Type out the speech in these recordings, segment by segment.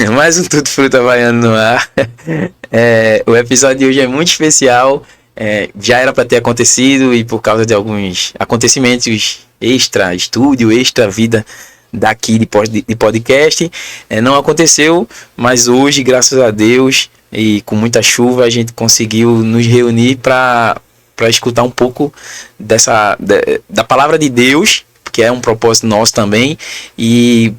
Mais um Tudo Fruta Havaiano no ar. O episódio de hoje é muito especial. Já era para ter acontecido e por causa de alguns acontecimentos extra estúdio, extra vida daqui de podcast, não aconteceu, mas hoje, graças a Deus e com muita chuva, a gente conseguiu nos reunir para escutar um pouco da palavra de Deus, que é um propósito nosso também, e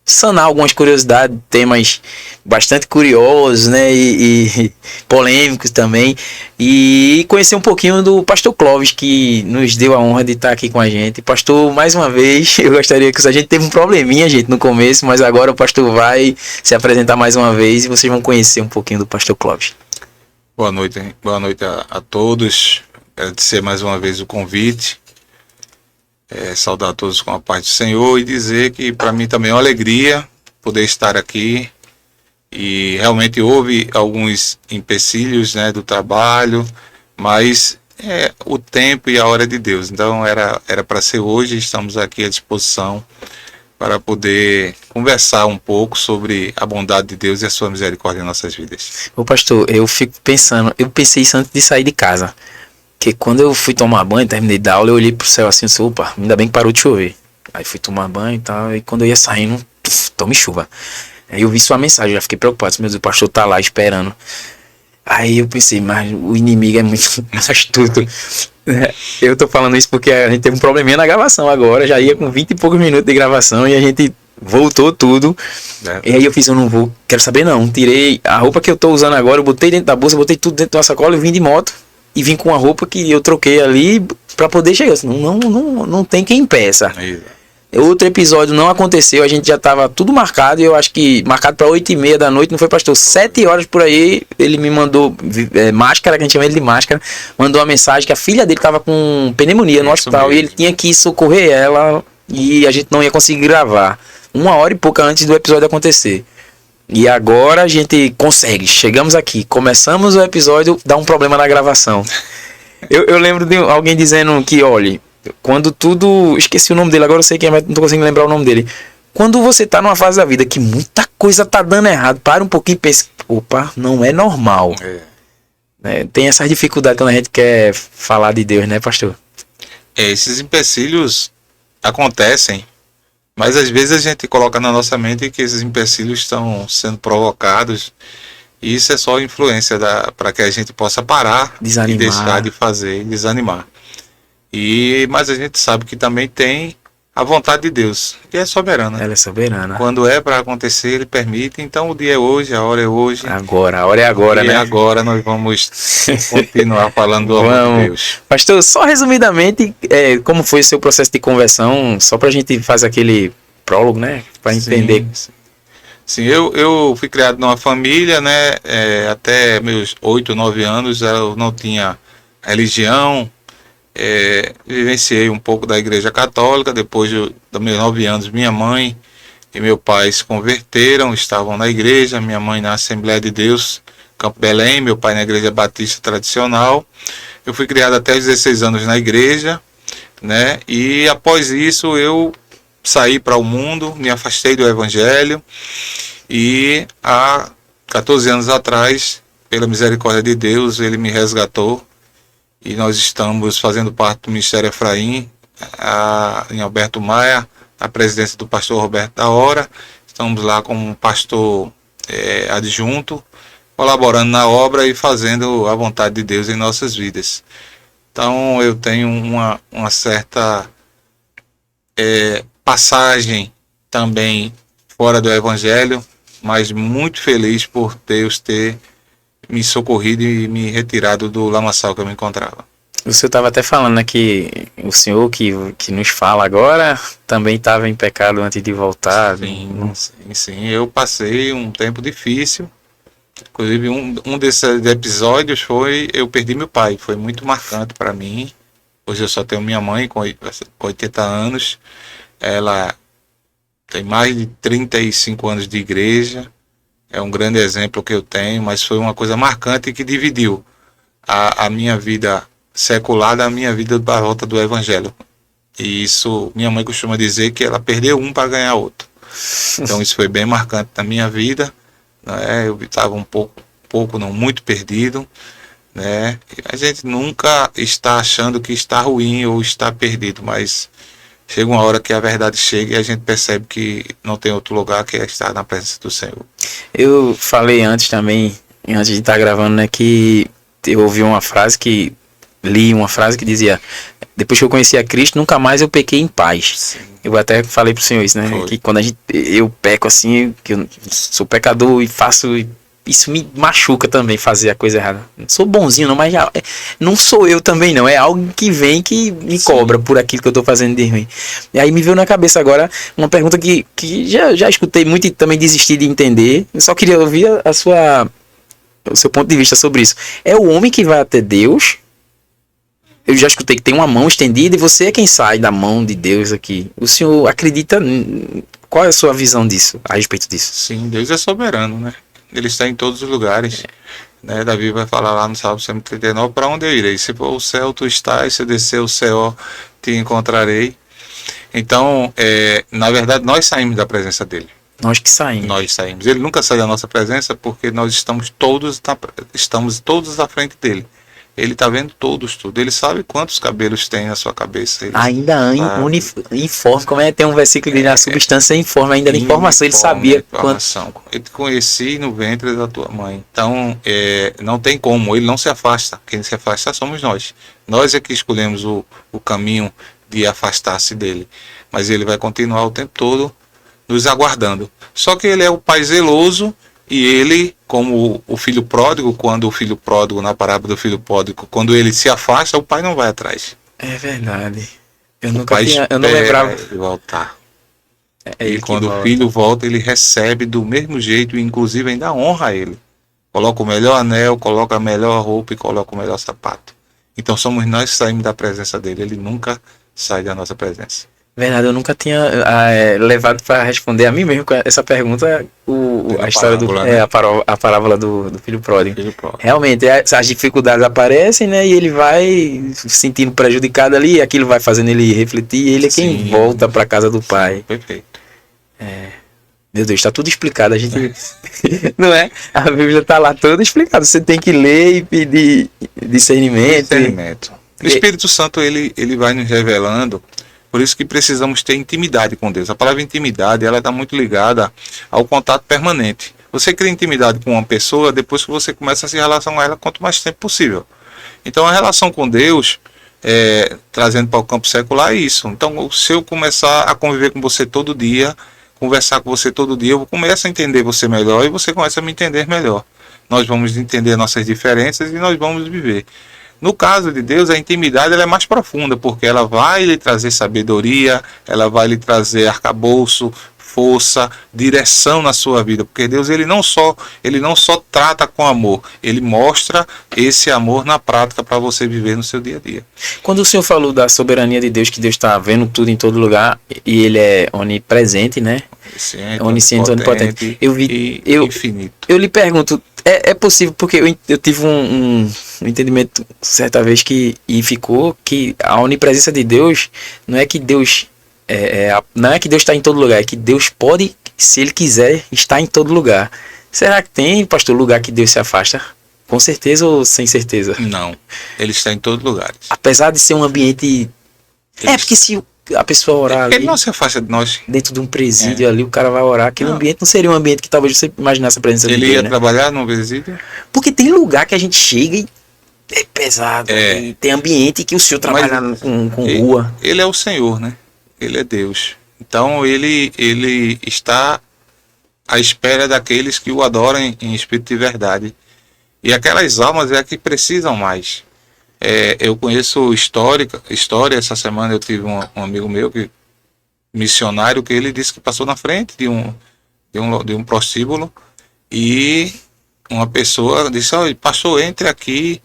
sanar algumas curiosidades, temas bastante curiosos, né, e polêmicos também, e conhecer um pouquinho do pastor Clóvis, que nos deu a honra de estar aqui com a gente. Pastor, mais uma vez, eu gostaria que a gente teve um probleminha, gente, no começo, mas agora o pastor vai se apresentar mais uma vez e vocês vão conhecer um pouquinho do pastor Clóvis. Boa noite a todos. Agradecer mais uma vez o convite. Saudar a todos com a paz do Senhor e dizer que para mim também é uma alegria poder estar aqui. E realmente houve alguns empecilhos, né, do trabalho, mas o tempo e a hora de Deus. Então era para ser hoje. Estamos aqui à disposição para poder conversar um pouco sobre a bondade de Deus e a sua misericórdia em nossas vidas. Ô pastor, eu pensei isso antes de sair de casa. Porque quando eu fui tomar banho, terminei da aula, eu olhei pro céu assim, opa, ainda bem que parou de chover. Aí fui tomar banho e tal, e quando eu ia saindo, tome chuva. Aí eu vi sua mensagem, já fiquei preocupado, meu Deus, o pastor tá lá esperando. Aí eu pensei, mas o inimigo é muito astuto. Eu tô falando isso porque a gente teve um probleminha na gravação agora, já ia com 20 e poucos minutos de gravação e a gente voltou tudo. E aí eu fiz, quero saber não, tirei a roupa que eu tô usando agora, eu botei dentro da bolsa, botei tudo dentro da sacola e vim de moto. E vim com a roupa que eu troquei ali pra poder chegar. Não tem quem impeça. Outro episódio não aconteceu, a gente já tava tudo marcado. Eu acho que marcado pra 8h30 da noite, não foi, pastor? 7 horas por aí, ele me mandou máscara, que a gente chama ele de máscara. Mandou uma mensagem que a filha dele tava com pneumonia no hospital mesmo. E ele tinha que socorrer ela e a gente não ia conseguir gravar 1 hora e pouca antes do episódio acontecer. E agora a gente consegue, chegamos aqui, começamos o episódio, dá um problema na gravação. Eu lembro de alguém dizendo que, olha, quando tudo... Esqueci o nome dele, agora eu sei quem é, mas não tô conseguindo lembrar o nome dele. Quando você tá numa fase da vida que muita coisa tá dando errado, para um pouquinho e pensa, opa, não é normal. Tem essas dificuldades quando a gente quer falar de Deus, né, pastor? Esses empecilhos acontecem. Mas às vezes a gente coloca na nossa mente que esses empecilhos estão sendo provocados e isso é só influência para que a gente possa parar e deixar de fazer e desanimar. Mas a gente sabe que também tem a vontade de Deus, que é soberana. Ela é soberana. Quando é para acontecer, Ele permite. Então o dia é hoje, a hora é hoje. Agora, a hora é agora, né? E agora nós vamos continuar falando do amor de Deus. Pastor, só resumidamente, como foi o seu processo de conversão, só para a gente fazer aquele prólogo, né? Para entender. Sim, eu fui criado numa família, né? Até meus 8, 9 anos eu não tinha religião. Vivenciei um pouco da igreja católica. Depois dos meus 9 anos, minha mãe e meu pai se converteram, estavam na igreja, minha mãe na Assembleia de Deus, Campo Belém, meu pai na igreja batista tradicional. Eu fui criado até os 16 anos na igreja, né? E após isso eu saí para o mundo, me afastei do evangelho e há 14 anos atrás, pela misericórdia de Deus, ele me resgatou. E nós estamos fazendo parte do Ministério Efraim, em Alberto Maia, na presidência do pastor Roberto da Hora. Estamos lá como pastor adjunto, colaborando na obra e fazendo a vontade de Deus em nossas vidas. Então eu tenho uma certa passagem também fora do Evangelho, mas muito feliz por Deus ter me socorrido e me retirado do lamaçal que eu me encontrava. O senhor estava até falando, né, que o senhor que nos fala agora também estava em pecado antes de voltar. Sim, eu passei um tempo difícil. Inclusive um desses episódios foi eu perdi meu pai, foi muito marcante para mim. Hoje eu só tenho minha mãe com 80 anos, ela tem mais de 35 anos de igreja. É um grande exemplo que eu tenho, mas foi uma coisa marcante que dividiu a minha vida secular da minha vida da volta do evangelho. E isso, minha mãe costuma dizer que ela perdeu um para ganhar outro. Então isso foi bem marcante na minha vida, né? Eu estava um pouco, não muito perdido, né? E a gente nunca está achando que está ruim ou está perdido, mas chega uma hora que a verdade chega e a gente percebe que não tem outro lugar que é estar na presença do Senhor. Eu falei antes também, antes de estar gravando, né, que eu ouvi uma frase que li uma frase que dizia: depois que eu conheci a Cristo, nunca mais eu pequei em paz. Sim. Eu até falei pro Senhor isso, né? Foi. Que quando eu peco assim, que eu sou pecador e faço, isso me machuca também, fazer a coisa errada. Não sou bonzinho não, mas não sou eu também não, é algo que vem que me Sim. cobra por aquilo que eu tô fazendo de ruim. E aí me veio na cabeça agora uma pergunta que já escutei muito e também desisti de entender. Eu só queria ouvir o seu ponto de vista sobre isso. É o homem que vai até Deus? Eu já escutei que tem uma mão estendida e você é quem sai da mão de Deus aqui. O senhor acredita? Qual é a sua visão disso, a respeito disso? Sim, Deus é soberano, né? Ele está em todos os lugares. Né? Davi vai falar lá no Salmo 139, para onde eu irei? Se for o céu, tu estás, se eu descer o céu, te encontrarei. Então, na verdade, nós saímos da presença dele. Nós que saímos. Nós saímos. Ele nunca sai da nossa presença porque nós estamos todos à frente dele. Ele está vendo todos, tudo. Ele sabe quantos cabelos tem na sua cabeça. Ele ainda informe, como é? Tem um versículo que diz: a substância informe, ainda na informação. Ele sabia informação. Eu te conheci no ventre da tua mãe. Então, não tem como. Ele não se afasta. Quem se afasta somos nós. Nós é que escolhemos o caminho de afastar-se dele. Mas ele vai continuar o tempo todo nos aguardando. Só que ele é o pai zeloso. E ele, como o filho pródigo, quando o filho pródigo, na parábola do filho pródigo, quando ele se afasta, o pai não vai atrás. É verdade. Eu não lembrava. Ele voltar. E quando o filho volta, ele recebe do mesmo jeito, e inclusive ainda honra ele. Coloca o melhor anel, coloca a melhor roupa e coloca o melhor sapato. Então somos nós que saímos da presença dele. Ele nunca sai da nossa presença. Verdade, eu nunca tinha levado para responder a mim mesmo com essa pergunta a história a parábola do filho pródigo. Realmente, as dificuldades aparecem, né? E ele vai se sentindo prejudicado ali, e aquilo vai fazendo ele refletir, e ele é quem volta para casa do pai. Perfeito. Meu Deus, está tudo explicado. A gente não é? A Bíblia está lá toda explicada. Você tem que ler e pedir discernimento. O Espírito Santo ele vai nos revelando. Por isso que precisamos ter intimidade com Deus. A palavra intimidade, ela está muito ligada ao contato permanente. Você cria intimidade com uma pessoa depois que você começa a se relacionar com ela quanto mais tempo possível. Então a relação com Deus, trazendo para o campo secular, é isso. Então se eu começar a conviver com você todo dia, conversar com você todo dia, eu começo a entender você melhor e você começa a me entender melhor. Nós vamos entender nossas diferenças e nós vamos viver. No caso de Deus, a intimidade ela é mais profunda, porque ela vai lhe trazer sabedoria, ela vai lhe trazer arcabouço, força, direção na sua vida, porque Deus ele não só trata com amor, ele mostra esse amor na prática para você viver no seu dia a dia. Quando o senhor falou da soberania de Deus, que Deus está vendo tudo em todo lugar e ele é onipresente, né? Onisciente, onipotente. Infinito. Eu lhe pergunto, é possível, porque eu tive um entendimento certa vez ficou que a onipresença de Deus não é que Deus não é que Deus está em todo lugar, é que Deus pode, se ele quiser, estar em todo lugar. Será que tem, pastor, lugar que Deus se afasta? Com certeza ou sem certeza? Não, ele está em todos os lugares. Apesar de ser um ambiente... porque se a pessoa orar ali... Ele não se afasta de nós. Dentro de um presídio ali, o cara vai orar. Aquele ambiente não seria um ambiente que talvez você imaginasse a presença de Deus, Ele ia trabalhar num presídio? Porque tem lugar que a gente chega e é pesado. Tem ambiente que o senhor trabalha com rua. Ele é o Senhor, né? Ele é Deus. Então ele está à espera daqueles que o adoram em espírito e verdade. E aquelas almas é que precisam mais. Eu conheço história. Essa semana eu tive um amigo meu, missionário, que ele disse que passou na frente de um prostíbulo e uma pessoa disse: olha, pastor, entre aqui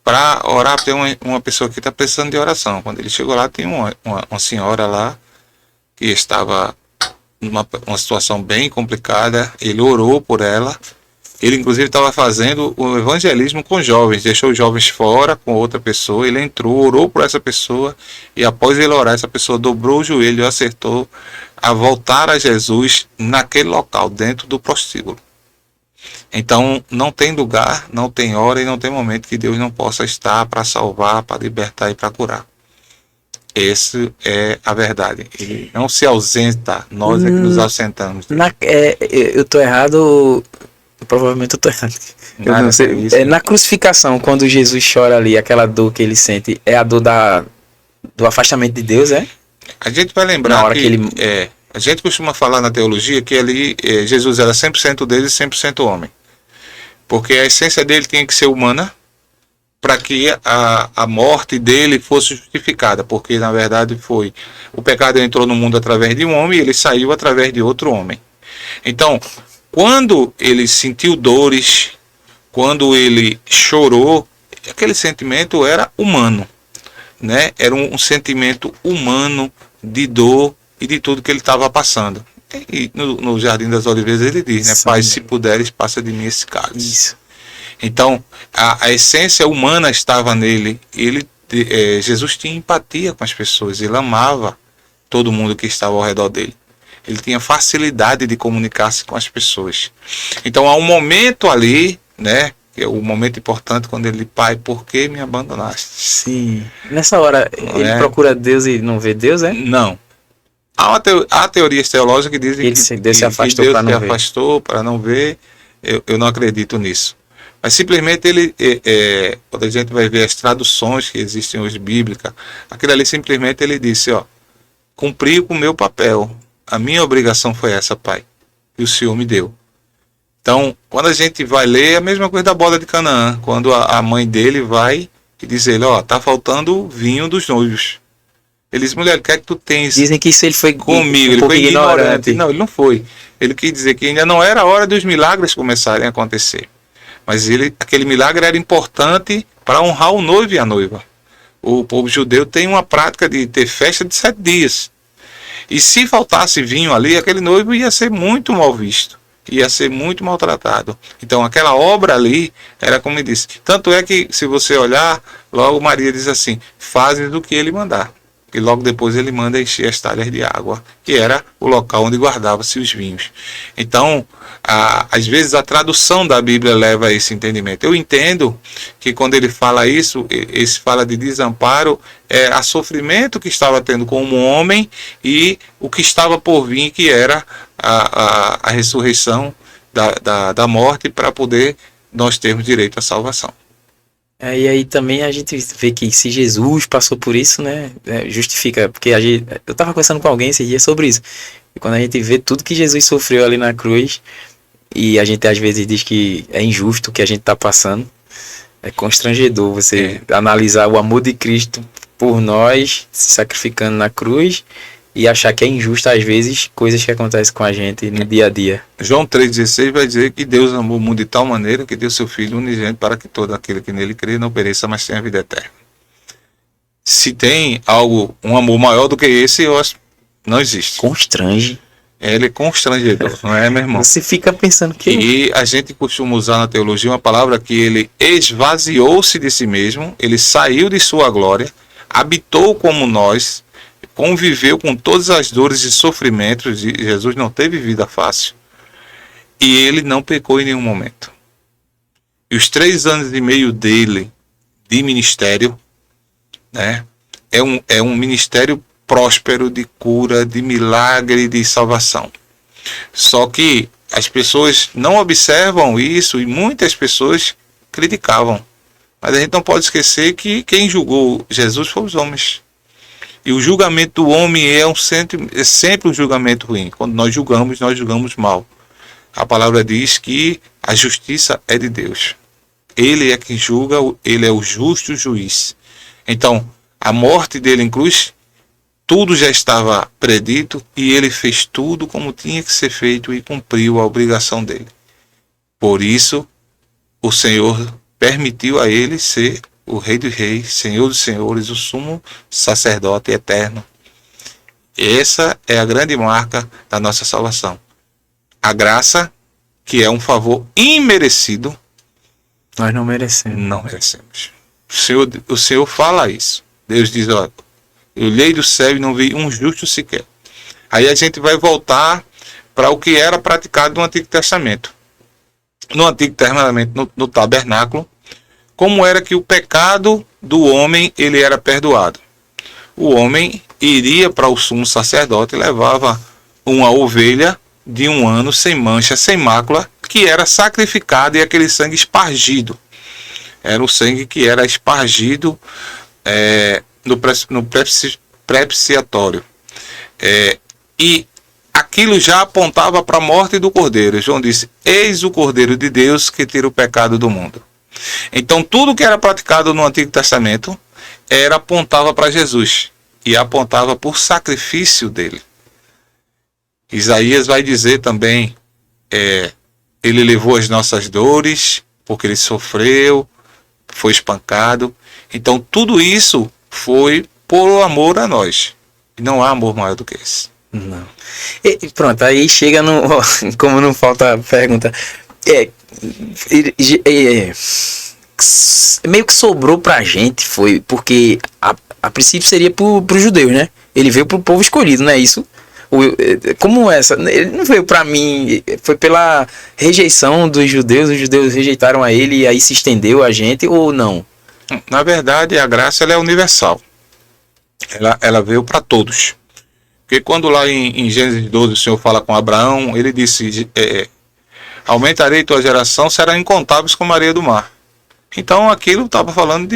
para orar. Tem uma pessoa que está precisando de oração. Quando ele chegou lá, tem uma senhora lá que estava numa situação bem complicada. Ele orou por ela Ele, inclusive, estava fazendo o evangelismo com jovens, deixou os jovens fora com outra pessoa. Ele entrou, orou por essa pessoa, e após ele orar, essa pessoa dobrou o joelho e acertou a voltar a Jesus naquele local, dentro do prostíbulo. Então, não tem lugar, não tem hora e não tem momento que Deus não possa estar para salvar, para libertar e para curar. Essa é a verdade. Ele não se ausenta, nós é que nos ausentamos. Eu tô errado, provavelmente eu tô errado. Eu não sei. Na crucificação, quando Jesus chora ali, aquela dor que ele sente, é a dor do afastamento de Deus, é? A gente vai lembrar a gente costuma falar na teologia que ali Jesus era 100% Deus e 100% homem. Porque a essência dele tinha que ser humana, para que a morte dele fosse justificada, porque na verdade o pecado entrou no mundo através de um homem e ele saiu através de outro homem. Então, quando ele sentiu dores, quando ele chorou, aquele sentimento era humano, né? Era um sentimento humano de dor e de tudo que ele estava passando. E no Jardim das Oliveiras ele diz, né? Pai, se puderes, passa de mim esse cálice. Isso. Então, a essência humana estava nele. Jesus tinha empatia com as pessoas. Ele amava todo mundo que estava ao redor dele. Ele tinha facilidade de comunicar-se com as pessoas. Então, há um momento ali, né? Que é o momento importante quando ele, Pai, por que me abandonaste? Sim. Nessa hora, ele procura Deus e não vê Deus, é? Não. Há teorias teológicas que dizem que Deus se afastou para não ver. Eu não acredito nisso. Mas simplesmente quando a gente vai ver as traduções que existem hoje bíblicas, aquilo ali simplesmente ele disse, cumpri com o meu papel, a minha obrigação foi essa, Pai, que o Senhor me deu. Então, quando a gente vai ler, é a mesma coisa da boda de Canaã, quando a mãe dele vai e diz ele, tá faltando vinho dos noivos. Ele diz, mulher, o que é que tu tens? Dizem que isso ele foi comigo, ele foi ignorante. Não, ele não foi. Ele quis dizer que ainda não era a hora dos milagres começarem a acontecer. Mas aquele milagre era importante para honrar o noivo e a noiva. O povo judeu tem uma prática de ter festa de 7 dias. E se faltasse vinho ali, aquele noivo ia ser muito mal visto. Ia ser muito maltratado. Então aquela obra ali era como ele disse. Tanto é que, se você olhar, logo Maria diz assim, fazes do que ele mandar. E logo depois ele manda encher as talhas de água, que era o local onde guardava-se os vinhos. Então, às vezes a tradução da Bíblia leva a esse entendimento. Eu entendo que quando ele fala isso, esse fala de desamparo, a sofrimento que estava tendo como homem e o que estava por vir, que era a ressurreição da morte, para poder nós termos direito à salvação. E aí também a gente vê que se Jesus passou por isso, né, justifica, porque eu estava conversando com alguém esse dia sobre isso, e quando a gente vê tudo que Jesus sofreu ali na cruz, e a gente às vezes diz que é injusto o que a gente está passando, é constrangedor você analisar o amor de Cristo por nós, se sacrificando na cruz, e achar que é injusto às vezes coisas que acontecem com a gente no dia a dia. João 3,16 vai dizer que Deus amou o mundo de tal maneira que deu seu Filho unigênito para que todo aquele que nele crê não pereça, mas tenha a vida eterna. Se tem um amor maior do que esse, eu acho não existe. Constrange. Ele é constrangedor, não é, meu irmão? Você fica pensando que... E a gente costuma usar na teologia uma palavra que ele esvaziou-se de si mesmo, ele saiu de sua glória, habitou como nós, conviveu com todas as dores e sofrimentos. Jesus não teve vida fácil. E ele não pecou em nenhum momento. E os 3 anos e meio dele de ministério, né, é um ministério próspero de cura, de milagre, de salvação. Só que as pessoas não observam isso e muitas pessoas criticavam. Mas a gente não pode esquecer que quem julgou Jesus foram os homens. E o julgamento do homem é sempre um julgamento ruim. Quando nós julgamos mal. A palavra diz que a justiça é de Deus. Ele é quem julga, ele é o justo juiz. Então, a morte dele em cruz, tudo já estava predito e ele fez tudo como tinha que ser feito e cumpriu a obrigação dele. Por isso, o Senhor permitiu a ele ser o Rei dos Reis, Senhor dos Senhores, o sumo sacerdote eterno. Essa é a grande marca da nossa salvação. A graça que é um favor imerecido, Nós não merecemos. não merecemos. O Senhor fala isso. Deus diz, olha, eu olhei do céu e não vi um justo sequer. Aí a gente vai voltar para o que era praticado no Antigo Testamento. No Antigo Testamento, no tabernáculo, como era que o pecado do homem ele era perdoado. O homem iria para o sumo sacerdote e levava uma ovelha de 1 ano, sem mancha, sem mácula, que era sacrificada e aquele sangue espargido. Era o sangue que era espargido no pré-expiatório. E aquilo já apontava para a morte do Cordeiro. João disse, eis o Cordeiro de Deus que tira o pecado do mundo. Então tudo que era praticado no Antigo Testamento apontava para Jesus e apontava por sacrifício dele. Isaías vai dizer também, ele levou as nossas dores, porque ele sofreu, foi espancado. Então tudo isso foi por amor a nós. E não há amor maior do que esse. Não. E pronto, aí chega no... Como não falta pergunta. Meio que sobrou pra gente, foi porque a princípio seria pro judeus, né? Ele veio pro povo escolhido, não é isso? Como essa? Ele não veio pra mim, foi pela rejeição dos judeus, os judeus rejeitaram a ele e aí se estendeu a gente, ou não? Na verdade, a graça ela é universal. Ela veio para todos. Porque quando lá em Gênesis 12 o Senhor fala com Abraão, ele disse, aumentarei tua geração, serão incontáveis como a areia do mar. Então aquilo estava falando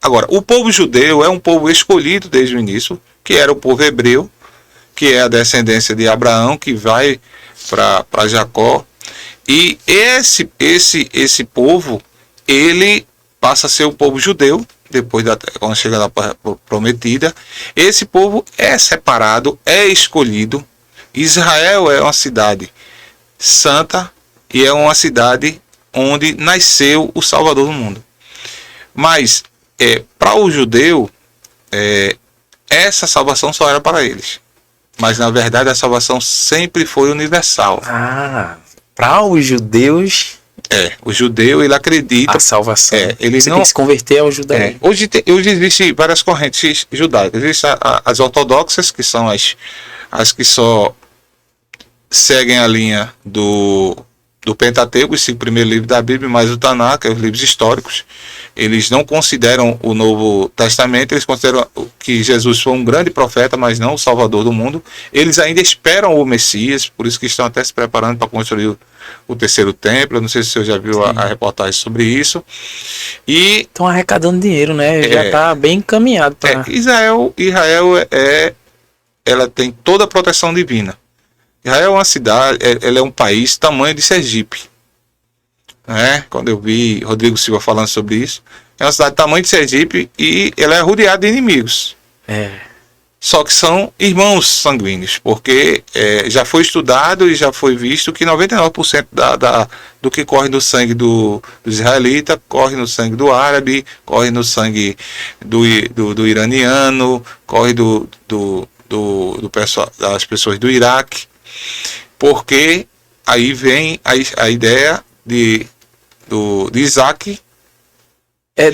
Agora, o povo judeu é um povo escolhido desde o início, que era o povo hebreu, que é a descendência de Abraão, que vai para Jacó. E esse povo, ele passa a ser o povo judeu, depois quando chega na prometida. Esse povo é separado, é escolhido. Israel é uma cidade santa e é uma cidade onde nasceu o Salvador do mundo. Mas para o judeu, essa salvação só era para eles. Mas na verdade a salvação sempre foi universal. Para os judeus... O judeu, ele acredita... A salvação. Ele Você não... tem que se converter ao judaísmo. Hoje existem várias correntes judaicas. Existem as ortodoxas, que são as que só seguem a linha do Pentateuco, esse primeiro livro da Bíblia, mais o Taná, que é os livros históricos. Eles não consideram o Novo Testamento, eles consideram que Jesus foi um grande profeta, mas não o Salvador do mundo. Eles ainda esperam o Messias, por isso que estão até se preparando para construir o terceiro templo. Eu não sei se você já viu a reportagem sobre isso. E estão arrecadando dinheiro, né? Já está bem encaminhado para... Israel ela tem toda a proteção divina. Israel é uma cidade, ela é um país tamanho de Sergipe. Quando eu vi Rodrigo Silva falando sobre isso, é uma cidade tamanho de Sergipe e ela é rodeada de inimigos. Só que são irmãos sanguíneos, porque já foi estudado e já foi visto que 99% do que corre no sangue do israelita corre no sangue do árabe, corre no sangue do iraniano, corre do pessoal, das pessoas do Iraque, porque aí vem a ideia de Isaac,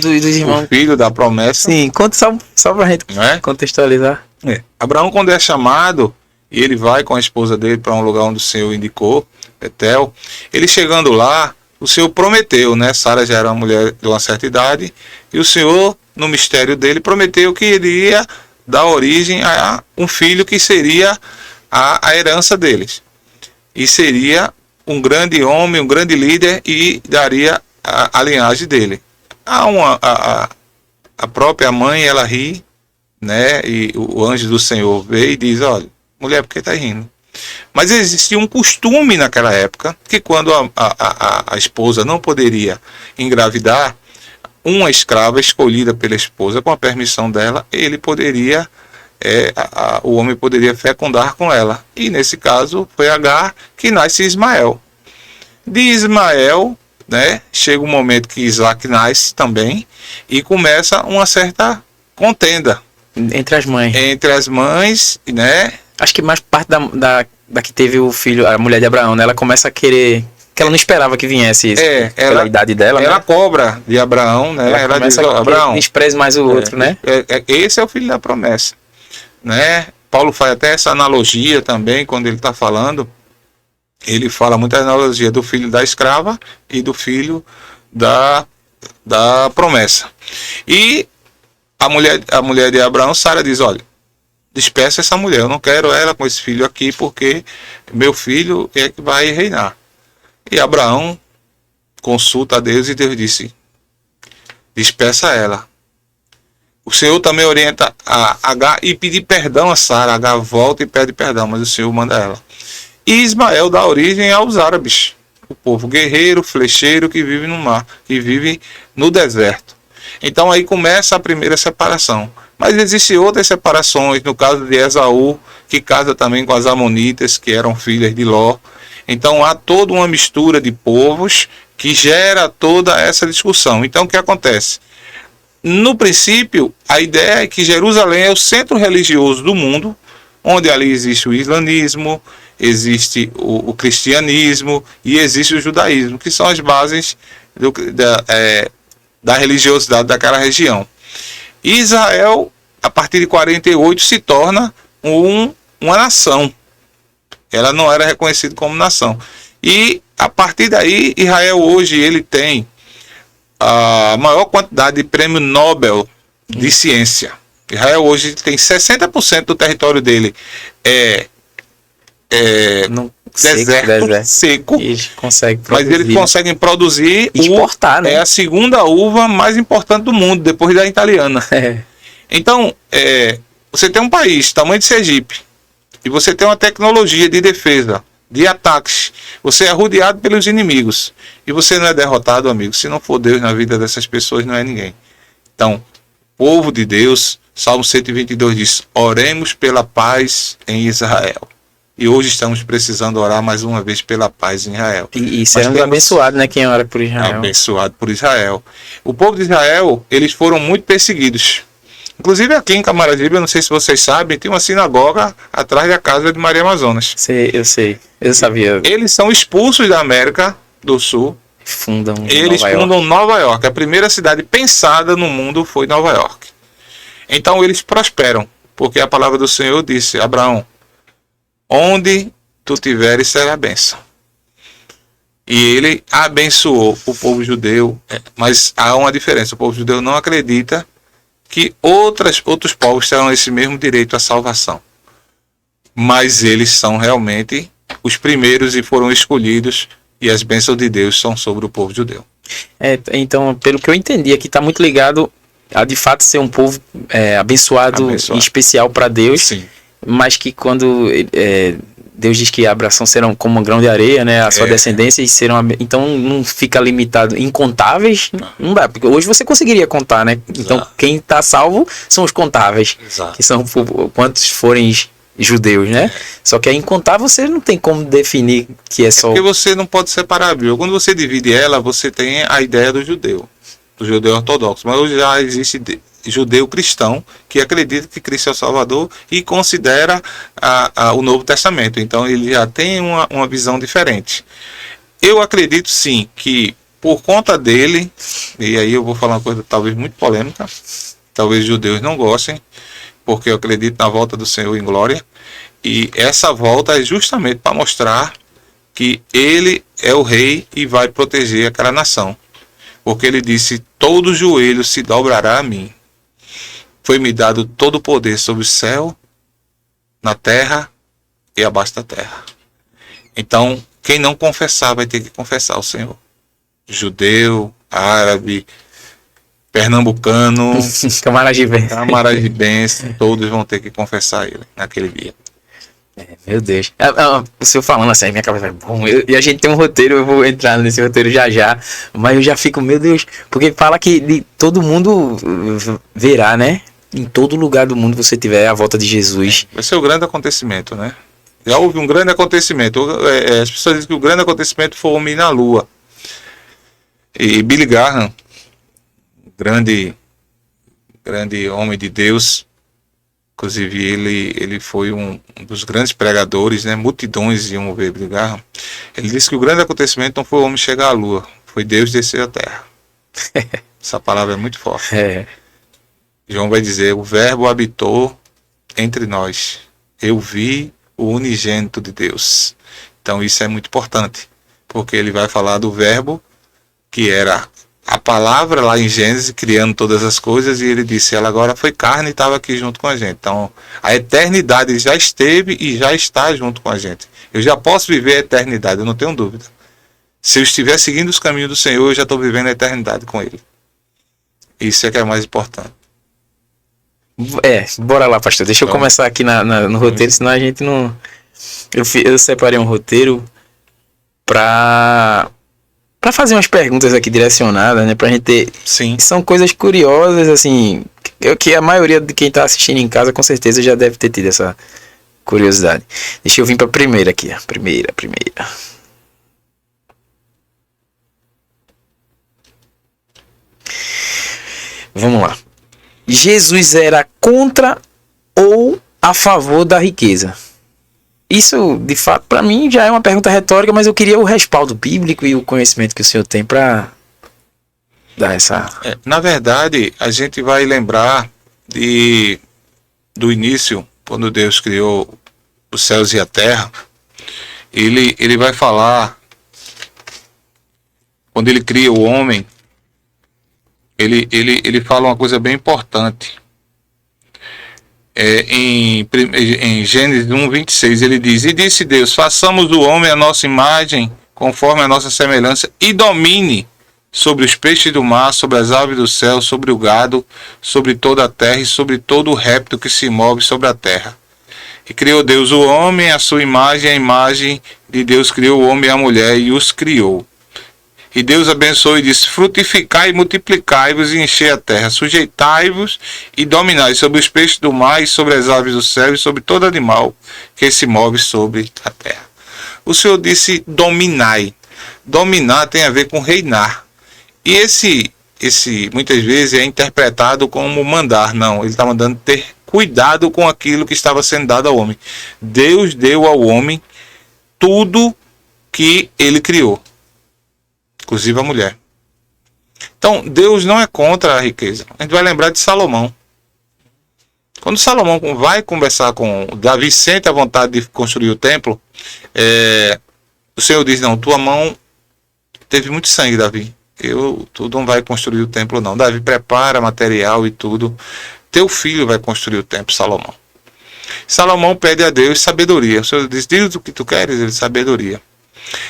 dos irmãos, o filho da promessa. Sim, conta só pra gente contextualizar. Abraão, quando é chamado, e ele vai com a esposa dele para um lugar onde o Senhor indicou, Betel, ele chegando lá, o Senhor prometeu, Sara já era uma mulher de uma certa idade, e o Senhor, no mistério dele, prometeu que ele ia dar origem a um filho que seria a herança deles. E seria um grande homem, um grande líder, e daria a linhagem dele. A própria mãe, ela ri, e o anjo do Senhor veio e diz, olha, mulher, por que está rindo? Mas existia um costume naquela época, que quando a esposa não poderia engravidar, uma escrava escolhida pela esposa, com a permissão dela, ele poderia, o homem poderia fecundar com ela. E nesse caso foi Agar que nasce Ismael. De Ismael, chega um momento que Isaac nasce também, e começa uma certa contenda entre as mães. Acho que mais parte da que teve o filho, a mulher de Abraão, né? Ela começa a querer, que ela não esperava que viesse isso, pela idade dela, ela né? cobra de Abraão, né? Ela diz, começa a Abraão, despreze mais o outro, né? Esse é o filho da promessa, né? Paulo faz até essa analogia também, quando ele está falando, ele fala muita analogia do filho da escrava e do filho da promessa. E a mulher de Abraão, Sara, diz, olha, despeça essa mulher, eu não quero ela com esse filho aqui, porque meu filho é que vai reinar. E Abraão consulta a Deus e Deus disse, despeça ela. O Senhor também orienta a Agar e pedir perdão a Sara. Agar volta e pede perdão, mas o Senhor manda ela. E Ismael dá origem aos árabes, o povo guerreiro, flecheiro que vive no mar, que vive no deserto. Então aí começa a primeira separação. Mas existem outras separações, no caso de Esaú, que casa também com as amonitas, que eram filhas de Ló. Então há toda uma mistura de povos que gera toda essa discussão. Então o que acontece? No princípio, a ideia é que Jerusalém é o centro religioso do mundo, onde ali existe o islamismo, existe o cristianismo e existe o judaísmo, que são as bases da religiosidade daquela região. Israel, a partir de 48, se torna uma nação. Ela não era reconhecida como nação. E, a partir daí, Israel hoje ele tem a maior quantidade de prêmio Nobel de ciência. Israel hoje tem 60% do território dele deserto seco, mas eles conseguem produzir exportar, né? É a segunda uva mais importante do mundo, depois da italiana. Então, você tem um país, tamanho de Sergipe, e você tem uma tecnologia de defesa, de ataques, você é rodeado pelos inimigos, e você não é derrotado, amigo. Se não for Deus na vida dessas pessoas, não é ninguém. Então, povo de Deus, Salmo 122 diz, oremos pela paz em Israel. E hoje estamos precisando orar mais uma vez pela paz em Israel. E seremos abençoados, né? Quem ora por Israel. Abençoado por Israel. O povo de Israel, eles foram muito perseguidos. Inclusive aqui em Camaragibe, eu não sei se vocês sabem, tem uma sinagoga atrás da casa de Maria Amazonas. Eu sei. Eu sabia. Eles são expulsos da América do Sul. Eles fundam Nova York. A primeira cidade pensada no mundo foi Nova York. Então eles prosperam, porque a palavra do Senhor disse, Abraão, onde tu tiveres será bênção. E ele abençoou o povo judeu, mas há uma diferença. O povo judeu não acredita que outros povos terão esse mesmo direito à salvação. Mas eles são realmente os primeiros e foram escolhidos, e as bênçãos de Deus são sobre o povo judeu. Então, pelo que eu entendi aqui, está muito ligado a de fato ser um povo abençoado e especial para Deus. Sim. Mas que quando Deus diz que a abração serão como um grão de areia, né? A sua descendência, e serão, então não fica limitado incontáveis, não dá, porque hoje você conseguiria contar, né? Então Exato. Quem está salvo são os contáveis. Exato. Que são quantos forem judeus, né? Só que é incontável, você não tem como definir que é só... Porque você não pode separar a Bíblia. Quando você divide ela, você tem a ideia do judeu ortodoxo, mas hoje já existe judeu cristão que acredita que Cristo é o Salvador e considera o Novo Testamento. Então ele já tem uma visão diferente. Eu acredito sim que por conta dele, e aí eu vou falar uma coisa talvez muito polêmica, talvez os judeus não gostem, porque eu acredito na volta do Senhor em glória, e essa volta é justamente para mostrar que ele é o rei e vai proteger aquela nação, porque ele disse, todo joelho se dobrará a mim. Foi-me dado todo o poder sobre o céu, na terra e abaixo da terra. Então, quem não confessar vai ter que confessar o Senhor. Judeu, árabe, pernambucano, camaragibense, todos vão ter que confessar ele naquele dia. Meu Deus. O senhor falando assim, minha cabeça vai bom. E a gente tem um roteiro, eu vou entrar nesse roteiro já. Mas eu já fico, meu Deus, porque fala que todo mundo verá, né? Em todo lugar do mundo você tiver a volta de Jesus. Vai ser o grande acontecimento, né? Já houve um grande acontecimento. As pessoas dizem que o grande acontecimento foi o homem na Lua. E Billy Graham, grande homem de Deus, Inclusive ele foi um dos grandes pregadores, né? Multidões iam ver brigar. Ele disse que o grande acontecimento não foi o homem chegar à lua, foi Deus descer à terra. Essa palavra é muito forte. É. João vai dizer: o verbo habitou entre nós. Eu vi o unigênito de Deus. Então isso é muito importante, porque ele vai falar do verbo que era a palavra lá em Gênesis, criando todas as coisas, e ele disse: ela agora foi carne e estava aqui junto com a gente. Então a eternidade já esteve e já está junto com a gente. Eu já posso viver a eternidade, eu não tenho dúvida. Se eu estiver seguindo os caminhos do Senhor, eu já estou vivendo a eternidade com Ele. Isso é que é mais importante. Bora lá, pastor. Deixa eu começar aqui no roteiro, senão a gente não... Eu separei um roteiro pra fazer umas perguntas aqui direcionadas, né? Pra gente ter... Sim. São coisas curiosas, assim, que a maioria de quem tá assistindo em casa, com certeza, já deve ter tido essa curiosidade. Deixa eu vir pra primeira aqui. Primeira. Vamos lá. Jesus era contra ou a favor da riqueza? Isso, de fato, para mim já é uma pergunta retórica, mas eu queria o respaldo bíblico e o conhecimento que o senhor tem para dar essa... Na verdade, a gente vai lembrar do início, quando Deus criou os céus e a terra. Ele vai falar, quando ele cria o homem, ele fala uma coisa bem importante. Em Gênesis 1:26 ele diz: e disse Deus, façamos o homem à nossa imagem, conforme a nossa semelhança, e domine sobre os peixes do mar, sobre as aves do céu, sobre o gado, sobre toda a terra e sobre todo o réptil que se move sobre a terra. E criou Deus o homem à sua imagem, a imagem de Deus criou o homem e a mulher e os criou. E Deus abençoou e disse: frutificai e multiplicai-vos e enchei a terra, sujeitai-vos e dominai sobre os peixes do mar e sobre as aves do céu e sobre todo animal que se move sobre a terra. O Senhor disse dominai. Dominar tem a ver com reinar. E esse muitas vezes é interpretado como mandar. Não, ele está mandando ter cuidado com aquilo que estava sendo dado ao homem. Deus deu ao homem tudo que ele criou, inclusive a mulher. Então, Deus não é contra a riqueza. A gente vai lembrar de Salomão. Quando Salomão vai conversar com Davi, sente a vontade de construir o templo, o Senhor diz: não, tua mão teve muito sangue, Davi. Tu não vai construir o templo, não. Davi prepara material e tudo. Teu filho vai construir o templo, Salomão. Salomão pede a Deus sabedoria. O Senhor diz: diz o que tu queres, ele sabedoria.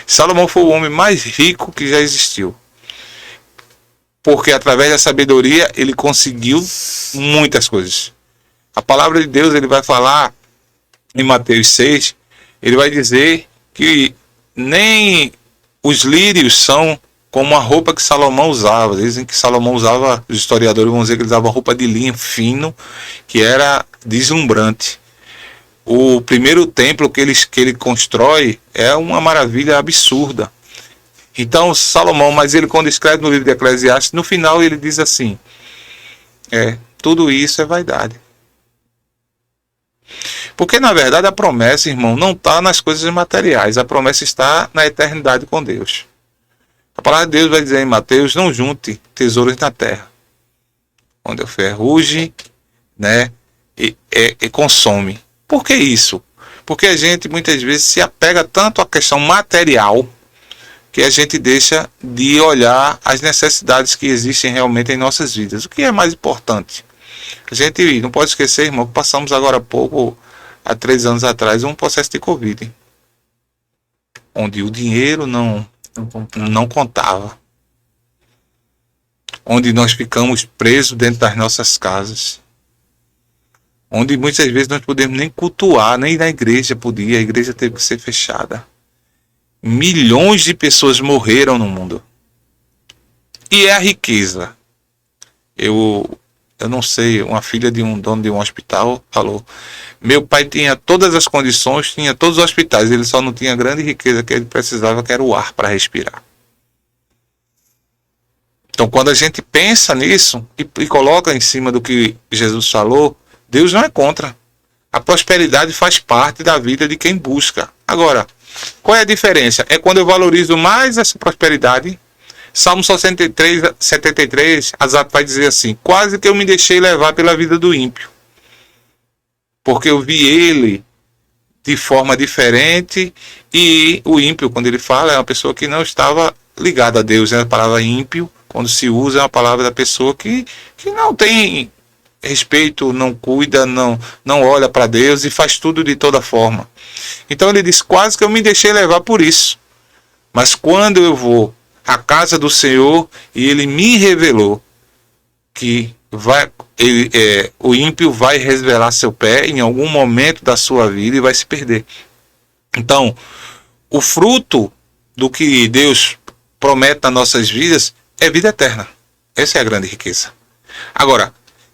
Salomão foi o homem mais rico que já existiu, porque através da sabedoria ele conseguiu muitas coisas. A palavra de Deus, ele vai falar em Mateus 6, ele vai dizer que nem os lírios são como a roupa que Salomão usava. Dizem que Salomão usava, os historiadores vão dizer que ele usava roupa de linho fino, que era deslumbrante. O primeiro templo que ele constrói é uma maravilha absurda. Então Salomão, mas ele, quando escreve no livro de Eclesiastes, no final ele diz assim: tudo isso é vaidade. Porque na verdade a promessa, irmão, não está nas coisas materiais. A promessa está na eternidade com Deus. A palavra de Deus vai dizer em Mateus: não junte tesouros na terra, onde o ferrugem, né, e consome. Por que isso? Porque a gente muitas vezes se apega tanto à questão material que a gente deixa de olhar as necessidades que existem realmente em nossas vidas. O que é mais importante? A gente não pode esquecer, irmão, que passamos agora há pouco, há 3 anos atrás, um processo de Covid, onde o dinheiro não contava, onde nós ficamos presos dentro das nossas casas, onde muitas vezes nós podemos nem cultuar, nem na igreja podia, a igreja teve que ser fechada. Milhões de pessoas morreram no mundo. E é a riqueza. Eu não sei, uma filha de um dono de um hospital falou: meu pai tinha todas as condições, tinha todos os hospitais, ele só não tinha a grande riqueza que ele precisava, que era o ar para respirar. Então, quando a gente pensa nisso e coloca em cima do que Jesus falou, Deus não é contra. A prosperidade faz parte da vida de quem busca. Agora, qual é a diferença? É quando eu valorizo mais essa prosperidade. Salmo 73, Asaf vai dizer assim: quase que eu me deixei levar pela vida do ímpio, porque eu vi ele de forma diferente. E o ímpio, quando ele fala, é uma pessoa que não estava ligada a Deus. A palavra ímpio, quando se usa, é uma palavra da pessoa que não tem respeito, não cuida, não olha para Deus e faz tudo de toda forma. Então ele diz: quase que eu me deixei levar por isso, mas quando eu vou à casa do Senhor e ele me revelou que o ímpio vai resvalar seu pé em algum momento da sua vida e vai se perder. Então, o fruto do que Deus promete nas nossas vidas é vida eterna. Essa é a grande riqueza. Agora,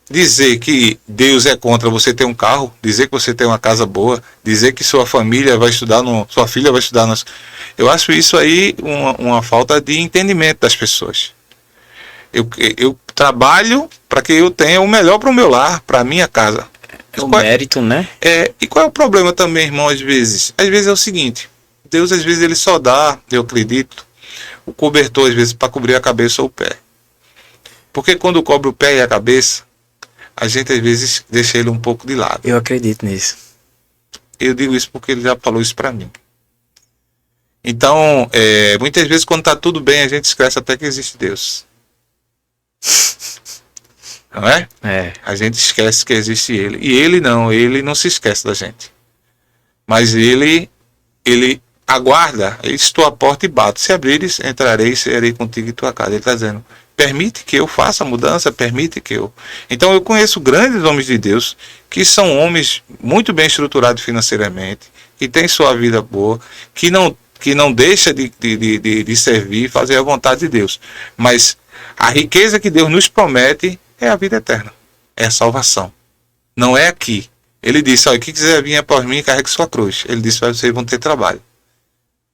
dizer que Deus é contra você ter um carro, dizer que você tem uma casa boa, dizer que sua família vai estudar, sua filha vai estudar, eu acho isso aí uma falta de entendimento das pessoas. Eu trabalho para que eu tenha o melhor para o meu lar, para a minha casa. O mérito, né? E qual é o problema também, irmão, às vezes? Às vezes é o seguinte: Deus, às vezes, ele só dá, eu acredito, o cobertor, às vezes, para cobrir a cabeça ou o pé. Porque quando cobre o pé e a cabeça, a gente, às vezes, deixa ele um pouco de lado. Eu acredito nisso. Eu digo isso porque ele já falou isso para mim. Então, muitas vezes, quando está tudo bem, a gente esquece até que existe Deus. Não é? A gente esquece que existe Ele. E Ele não se esquece da gente. Mas Ele aguarda. Estou à porta e bato. Se abrires, entrarei e serei contigo em tua casa. Ele está dizendo: permite que eu faça a mudança, permite que eu... Então eu conheço grandes homens de Deus que são homens muito bem estruturados financeiramente, que têm sua vida boa, que não deixa de servir, fazer a vontade de Deus. Mas a riqueza que Deus nos promete é a vida eterna, é a salvação. Não é aqui. Ele disse: olha, quem quiser vir após mim, carregue sua cruz. Ele disse: vocês vão ter trabalho.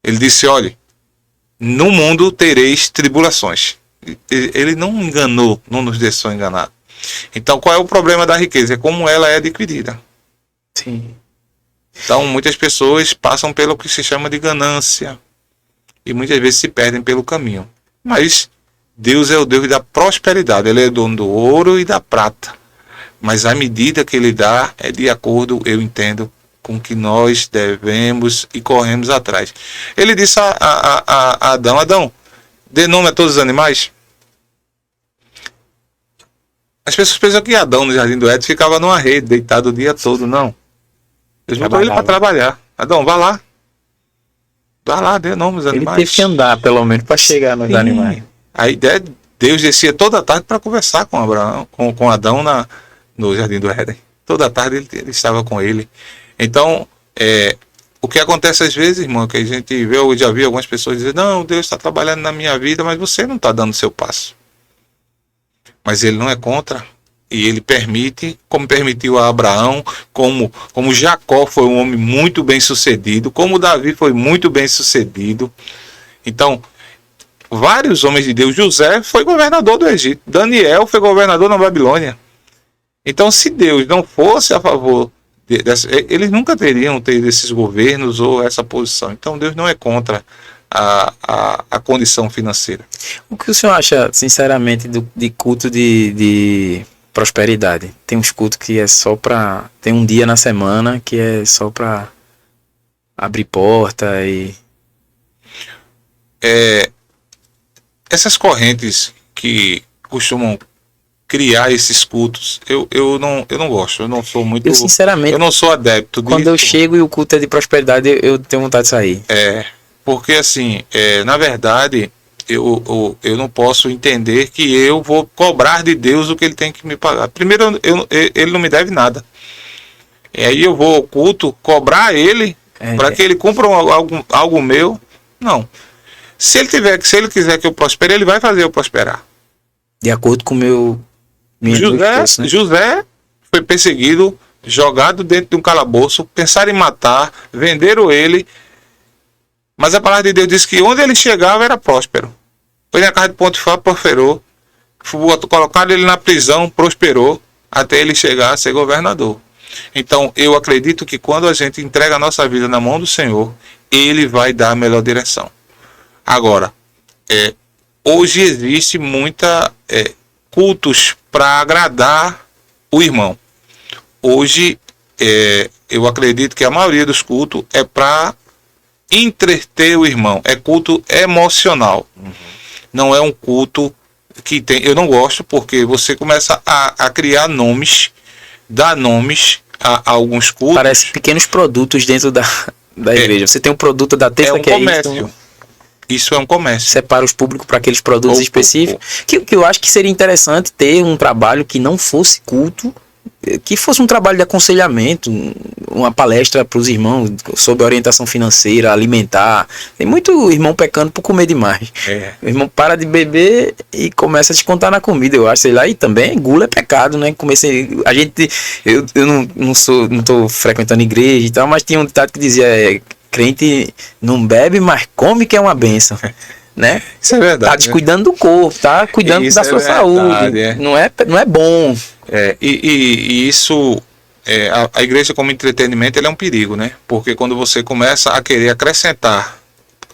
Ele disse: olha, no mundo tereis tribulações. Ele não enganou, não nos deixou enganar. Então, qual é o problema da riqueza? É como ela é adquirida. Sim. Então, muitas pessoas passam pelo que se chama de ganância e muitas vezes se perdem pelo caminho. Mas Deus é o Deus da prosperidade. Ele é dono do ouro e da prata. Mas a medida que Ele dá é de acordo, eu entendo, com que nós devemos e corremos atrás. Ele disse a Adão: Adão, dê nome a todos os animais. As pessoas pensam que Adão, no Jardim do Éden, ficava numa rede, deitado o dia todo. Não. Deus botou ele para trabalhar. Adão, vá lá. Vá lá, dê nome aos animais. Ele teve que andar, pelo menos, para chegar nos animais. A ideia de Deus descia toda a tarde para conversar com Abraão, com Adão no Jardim do Éden. Toda a tarde ele estava com ele. Então, o que acontece às vezes, irmão, que a gente vê, eu já vi algumas pessoas dizer: não, Deus está trabalhando na minha vida, mas você não está dando o seu passo. Mas Ele não é contra. E Ele permite, como permitiu a Abraão, como Jacó foi um homem muito bem sucedido, como Davi foi muito bem sucedido. Então, vários homens de Deus. José foi governador do Egito. Daniel foi governador na Babilônia. Então, se Deus não fosse a favor eles nunca teriam tido esses governos ou essa posição. Então Deus não é contra a condição financeira. O que o senhor acha, sinceramente, de culto de prosperidade? Tem uns cultos que é só para... Tem um dia na semana que é só para abrir porta e... Essas correntes que costumam criar esses cultos, eu não gosto, eu não sou muito... Eu, sinceramente, eu não sou adepto disso. Quando eu chego e o culto é de prosperidade, eu tenho vontade de sair. Porque assim, na verdade, eu não posso entender que eu vou cobrar de Deus o que Ele tem que me pagar. Primeiro, Ele não me deve nada. E aí eu vou ao culto cobrar Ele para que Ele cumpra algo meu. Não. Se ele quiser que eu prospere, Ele vai fazer eu prosperar. De acordo com o José foi perseguido, jogado dentro de um calabouço, pensaram em matar, venderam ele, mas a palavra de Deus diz que onde ele chegava era próspero. Foi na casa de Potifar, prosperou, colocaram ele na prisão, prosperou, até ele chegar a ser governador. Então, eu acredito que quando a gente entrega a nossa vida na mão do Senhor, Ele vai dar a melhor direção. Agora, hoje existe muita cultos para agradar o irmão. Hoje, eu acredito que a maioria dos cultos é para entreter o irmão. É culto emocional. Não é um culto que tem... Eu não gosto porque você começa a criar nomes, dar nomes a alguns cultos. Parece pequenos produtos dentro da igreja. Você tem um produto da terça que comércio. É isso. Isso é um comércio. Separa os públicos para aqueles produtos específicos. Que eu acho que seria interessante ter um trabalho que não fosse culto, que fosse um trabalho de aconselhamento, uma palestra para os irmãos sobre orientação financeira, alimentar. Tem muito irmão pecando por comer demais. O irmão para de beber e começa a descontar na comida, eu acho, sei lá, e também gula é pecado, né? Eu não tô frequentando igreja e tal, mas tinha um ditado que dizia, crente não bebe, mas come, que é uma bênção. Né? Isso é verdade. Tá descuidando do corpo, tá cuidando da sua saúde. Não é bom. E isso, a igreja como entretenimento, ele é um perigo, né? Porque quando você começa a querer acrescentar,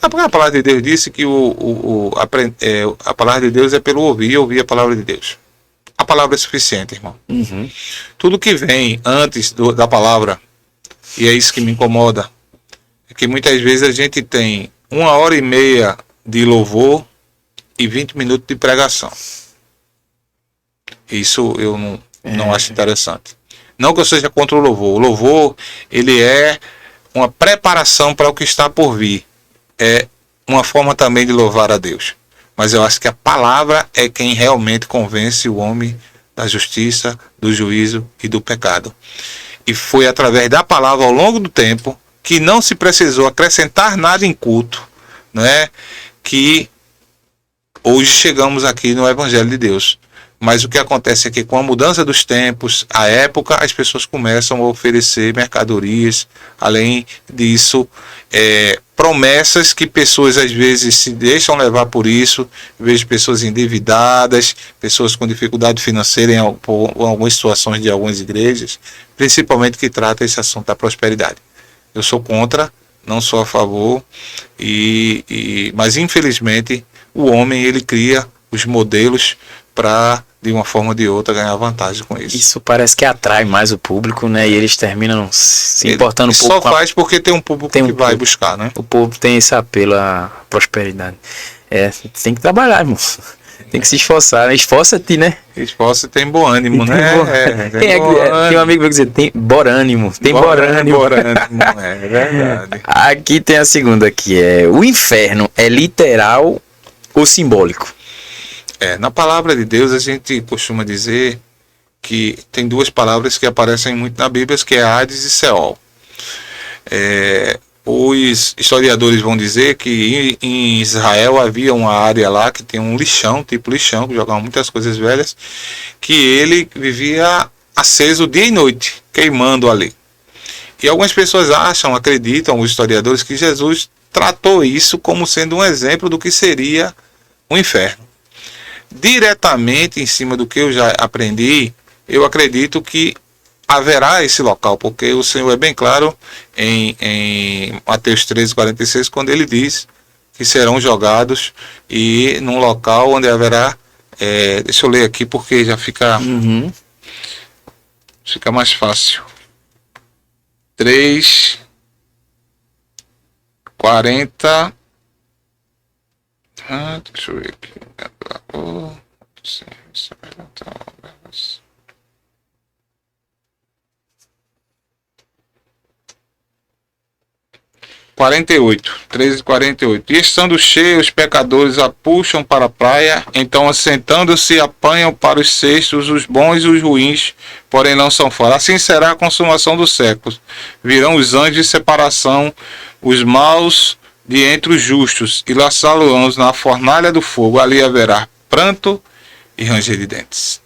a palavra de Deus disse que a palavra de Deus é pelo ouvir a palavra de Deus. A palavra é suficiente, irmão. Tudo que vem antes da palavra, e é isso que me incomoda, é que muitas vezes a gente tem 1h30 de louvor e 20 minutos de pregação. Isso eu não acho interessante. Não que eu seja contra o louvor. O louvor, ele é uma preparação para o que está por vir. É uma forma também de louvar a Deus. Mas eu acho que a palavra é quem realmente convence o homem da justiça, do juízo e do pecado. E foi através da palavra ao longo do tempo que não se precisou acrescentar nada em culto, não é? Que hoje chegamos aqui no Evangelho de Deus. Mas o que acontece é que com a mudança dos tempos, a época, as pessoas começam a oferecer mercadorias, além disso, promessas que pessoas às vezes se deixam levar por isso. Eu vejo pessoas endividadas, pessoas com dificuldade financeira em algumas situações de algumas igrejas, principalmente que trata esse assunto da prosperidade. Eu sou contra, não sou a favor, mas infelizmente o homem ele cria os modelos para, de uma forma ou de outra, ganhar vantagem com isso. Isso parece que atrai mais o público, né? E eles terminam se importando um pouco. Só faz porque tem um público que vai buscar, né? O povo tem esse apelo à prosperidade. Tem que trabalhar, irmão. Tem que se esforçar, né? Esforça-te, né? Esforça tem bom ânimo, né? Tem um amigo que vai dizer, tem borânimo. Tem borânimo. É verdade. Aqui tem a segunda, que é: o inferno é literal ou simbólico? Na palavra de Deus a gente costuma dizer que tem duas palavras que aparecem muito na Bíblia, que é Hades e Seol. Os historiadores vão dizer que em Israel havia uma área lá que tem um lixão, tipo lixão, que jogava muitas coisas velhas, que ele vivia aceso dia e noite, queimando ali. E algumas pessoas acreditam, os historiadores, que Jesus tratou isso como sendo um exemplo do que seria o inferno. Diretamente em cima do que eu já aprendi, eu acredito que haverá esse local, porque o Senhor é bem claro em Mateus 13:46, quando ele diz que serão jogados e num local onde haverá, deixa eu ler aqui porque já fica, fica mais fácil. 3:40. Deixa eu ver aqui. 13:48. E estando cheios, os pecadores a puxam para a praia, então assentando-se apanham para os cestos os bons e os ruins, porém não são fora. Assim será a consumação dos séculos. Virão os anjos de separação, os maus de entre os justos, e lançá-los na fornalha do fogo. Ali haverá pranto e ranger de dentes.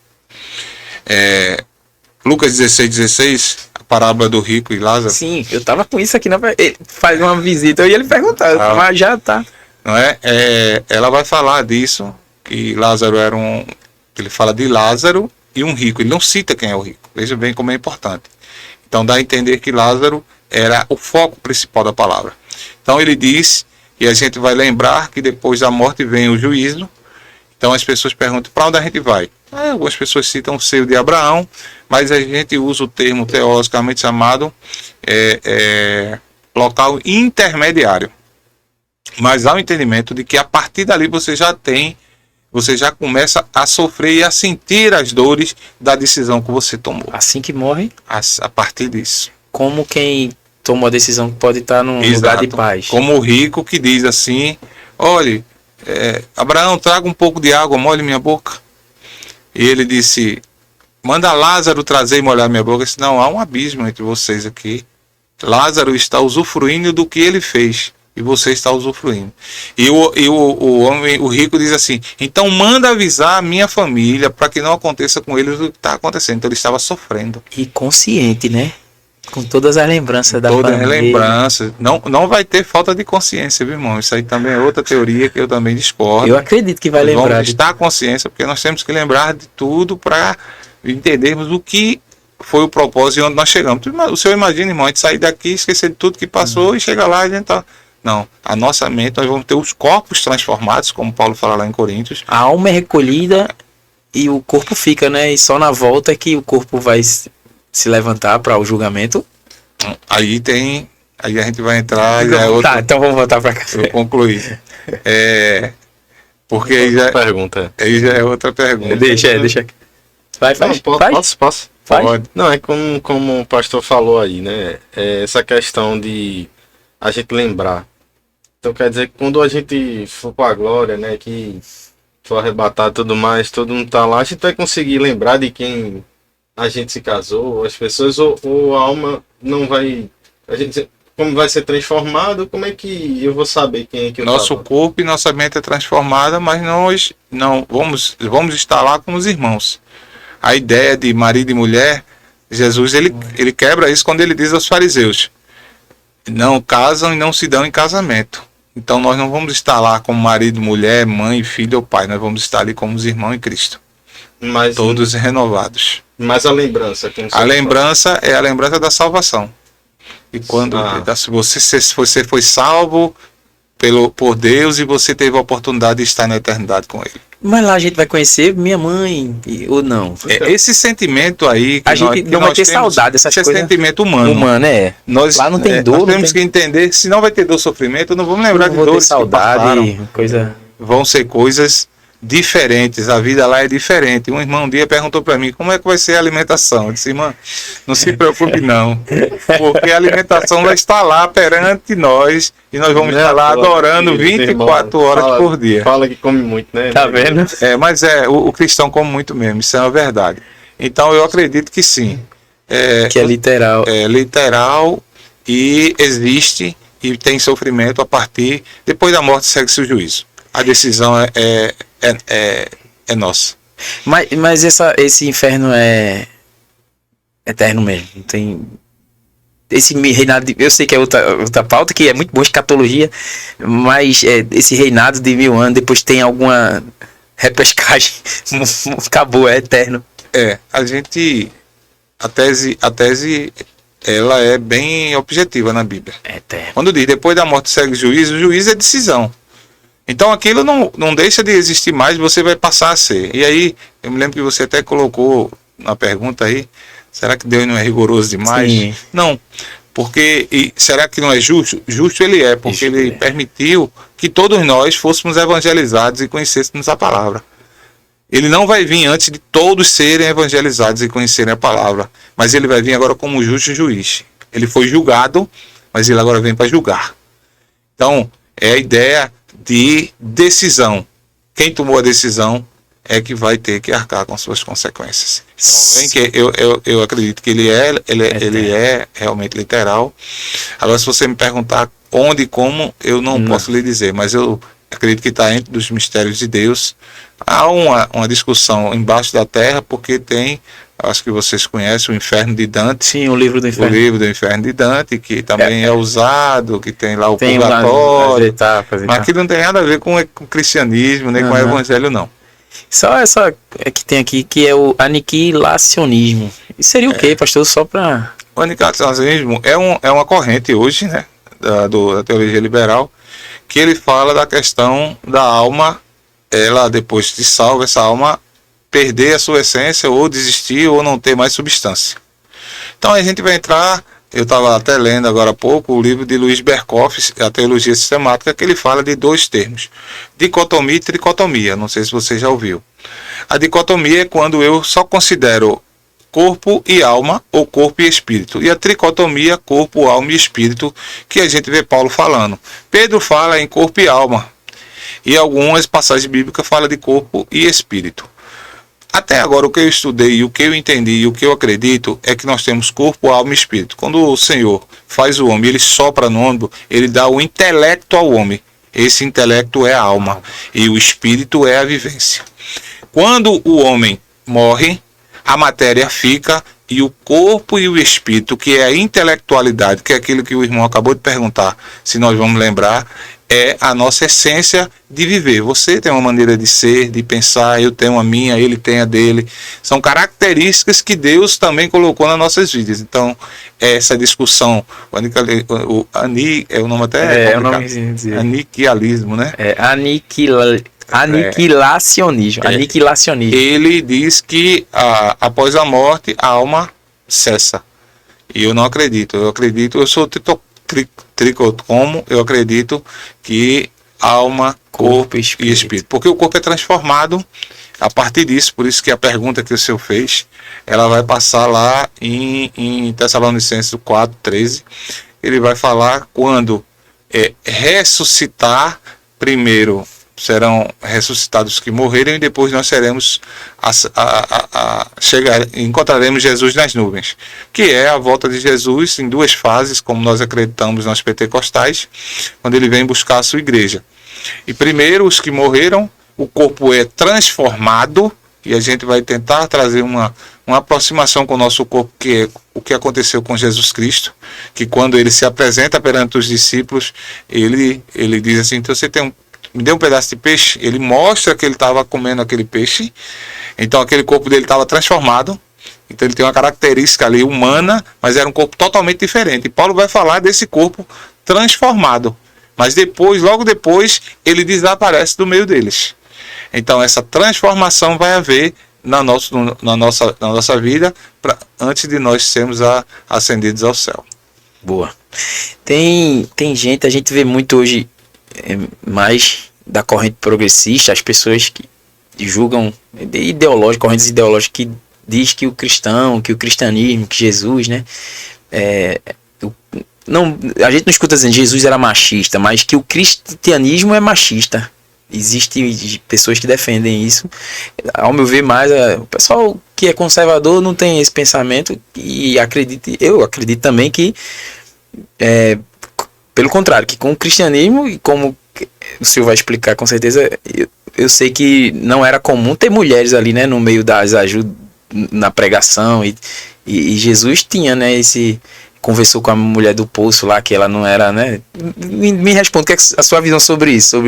Lucas 16:16, a parábola do rico e Lázaro. Sim, eu tava com isso aqui, ele faz uma visita, eu ia lhe perguntar, mas já tá. Não é? Ela vai falar disso, que Lázaro era ele fala de Lázaro e um rico, ele não cita quem é o rico, veja bem como é importante. Então dá a entender que Lázaro era o foco principal da palavra. Então ele diz, e a gente vai lembrar que depois da morte vem o juízo. Então as pessoas perguntam, para onde a gente vai? Algumas pessoas citam o seio de Abraão, mas a gente usa o termo teologicamente chamado local intermediário. Mas há o entendimento de que a partir dali você já começa a sofrer e a sentir as dores da decisão que você tomou. Assim que morre, A partir disso. como quem tomou a decisão que pode estar num lugar de paz. Como o rico que diz assim, olhe, Abraão, traga um pouco de água, molhe minha boca. E ele disse, manda Lázaro trazer e molhar minha boca. Eu disse, não, há um abismo entre vocês aqui. Lázaro está usufruindo do que ele fez. E você está usufruindo. E o rico diz assim, então manda avisar a minha família para que não aconteça com eles o que está acontecendo. Então ele estava sofrendo. E consciente, né? Com todas as lembranças da Toda família. lembrança. Não vai ter falta de consciência, viu, irmão? Isso aí também é outra teoria que eu também discordo. Eu acredito que vai lembrar. Vamos estar consciência, porque nós temos que lembrar de tudo para entendermos o que foi o propósito e onde nós chegamos. O senhor imagina, irmão, a gente sair daqui, esquecer de tudo que passou e chega lá e a gente tá... Não, a nossa mente, nós vamos ter os corpos transformados, como Paulo fala lá em Coríntios. A alma é recolhida e o corpo fica, né? E só na volta é que o corpo vai se levantar para o julgamento. Aí a gente vai entrar... Tá, então vamos voltar para cá. Eu concluí. Porque aí já é outra pergunta. Deixa. Vai. Posso? Pode. Não, é como o pastor falou aí, né? Essa questão de a gente lembrar. Então quer dizer que quando a gente for para a glória, né? Que for arrebatar tudo mais, todo mundo tá lá, a gente vai conseguir lembrar de quem a gente se casou, as pessoas, ou a alma não vai... A gente, como vai ser transformado, como é que eu vou saber quem é que eu Nosso tava? corpo e nossa mente é transformada, mas nós não vamos estar lá como os irmãos. A ideia de marido e mulher, Jesus ele quebra isso quando ele diz aos fariseus, não casam e não se dão em casamento. Então nós não vamos estar lá como marido, mulher, mãe, filho ou pai, nós vamos estar ali como os irmãos em Cristo. Mas, Todos renovados. mas a lembrança... como A você lembrança é a lembrança da salvação. E quando você foi salvo por Deus e você teve a oportunidade de estar na eternidade com Ele. Mas lá a gente vai conhecer minha mãe, ou não? Esse sentimento aí que A gente não vai ter saudade dessas coisas. Esse sentimento humano. Humano, Nós, lá não tem dor. Nós temos que entender, se não vai ter dor, sofrimento, não vamos lembrar de vou ter dores que passaram. saudade, coisa... Vão ser coisas diferentes, a vida lá é diferente. Um irmão um dia perguntou para mim, como é que vai ser a alimentação? Eu disse, irmã, não se preocupe não, porque a alimentação vai estar lá perante nós, e nós vamos estar lá adorando 24 horas por dia. Fala que come muito, né? Tá vendo? Mas o cristão come muito mesmo, isso é uma verdade. Então eu acredito que sim. Que é literal. É literal e existe e tem sofrimento a partir, depois da morte segue-se o juízo. A decisão é nossa. Mas esse inferno é eterno mesmo. Não tem... Esse reinado eu sei que é outra pauta, que é muito boa, escatologia, mas esse reinado de 1000 anos, depois tem alguma repescagem, acabou, é eterno. A tese ela é bem objetiva na Bíblia. É eterno. Quando diz, depois da morte segue o juízo é decisão. Então aquilo não deixa de existir mais, você vai passar a ser. E aí, eu me lembro que você até colocou na pergunta aí, será que Deus não é rigoroso demais? Sim. Não, porque será que não é justo? Justo ele é, porque ele permitiu que todos nós fôssemos evangelizados e conhecêssemos a palavra. Ele não vai vir antes de todos serem evangelizados e conhecerem a palavra, mas ele vai vir agora como justo juiz. Ele foi julgado, mas ele agora vem para julgar. Então, é a ideia de decisão. Quem tomou a decisão é que vai ter que arcar com suas consequências. Então, eu acredito que ele é realmente literal. Agora, se você me perguntar onde e como, eu não posso lhe dizer, mas eu acredito que está entre os mistérios de Deus. Há uma discussão embaixo da terra, porque tem, acho que vocês conhecem, o Inferno de Dante. Sim, o livro do Inferno. O livro do Inferno de Dante, que também é usado, que tem lá o tem purgatório. Etapas, mas aquilo não tem nada a ver com o cristianismo, nem com o evangelho, não. Só essa que tem aqui, que é o aniquilacionismo. Isso seria o quê, pastor? Só para... O aniquilacionismo é uma corrente hoje, né, da teologia liberal, que ele fala da questão da alma, ela depois de salva, essa alma perder a sua essência, ou desistir, ou não ter mais substância. Então a gente vai entrar, eu estava até lendo agora há pouco o livro de Luiz Berkoff, a Teologia Sistemática, que ele fala de dois termos, dicotomia e tricotomia, não sei se você já ouviu. A dicotomia é quando eu só considero corpo e alma, ou corpo e espírito. E a tricotomia, corpo, alma e espírito, que a gente vê Paulo falando. Pedro fala em corpo e alma, e algumas passagens bíblicas falam de corpo e espírito. Até agora, o que eu estudei, o que eu entendi e o que eu acredito é que nós temos corpo, alma e espírito. Quando o Senhor faz o homem, ele sopra no homem, ele dá o intelecto ao homem. Esse intelecto é a alma e o espírito é a vivência. Quando o homem morre, a matéria fica e o corpo e o espírito, que é a intelectualidade, que é aquilo que o irmão acabou de perguntar, se nós vamos lembrar, é a nossa essência de viver. Você tem uma maneira de ser, de pensar, eu tenho a minha, ele tem a dele. São características que Deus também colocou nas nossas vidas. Então, essa discussão, é o nome até é o nome de aniquilismo, né? Aniquilacionismo. Aniquilacionismo. Ele diz que após a morte a alma cessa. E eu não acredito. Eu sou tricotomo, eu acredito que alma, corpo e espírito. Porque o corpo é transformado a partir disso, por isso que a pergunta que o senhor fez, ela vai passar lá em Tessalonicenses 4:13. Ele vai falar quando ressuscitar, primeiro serão ressuscitados que morreram e depois nós seremos encontraremos Jesus nas nuvens, que é a volta de Jesus em duas fases, como nós acreditamos nós pentecostais, quando ele vem buscar a sua igreja. E primeiro os que morreram, o corpo é transformado, e a gente vai tentar trazer uma aproximação com o nosso corpo, que é o que aconteceu com Jesus Cristo, que quando ele se apresenta perante os discípulos, ele diz assim: então você me deu um pedaço de peixe. Ele mostra que ele estava comendo aquele peixe, então aquele corpo dele estava transformado. Então ele tem uma característica ali humana, mas era um corpo totalmente diferente. E Paulo vai falar desse corpo transformado, mas depois, logo depois, ele desaparece do meio deles. Então essa transformação vai haver na nossa vida, antes de nós sermos ascendidos ao céu. Boa. Tem gente, a gente vê muito hoje, mais da corrente progressista, as pessoas que julgam correntes ideológicas que diz que o cristianismo, que Jesus, né, a gente não escuta dizendo Jesus era machista, mas que o cristianismo é machista. Existem pessoas que defendem isso. Ao meu ver, mais o pessoal que é conservador não tem esse pensamento, e eu acredito também que pelo contrário, que com o cristianismo, e como o senhor vai explicar com certeza, eu sei que não era comum ter mulheres ali, né, no meio das ajudas, na pregação, e Jesus tinha, né, conversou com a mulher do poço lá, que ela não era, né, me responda, o que é a sua visão sobre isso,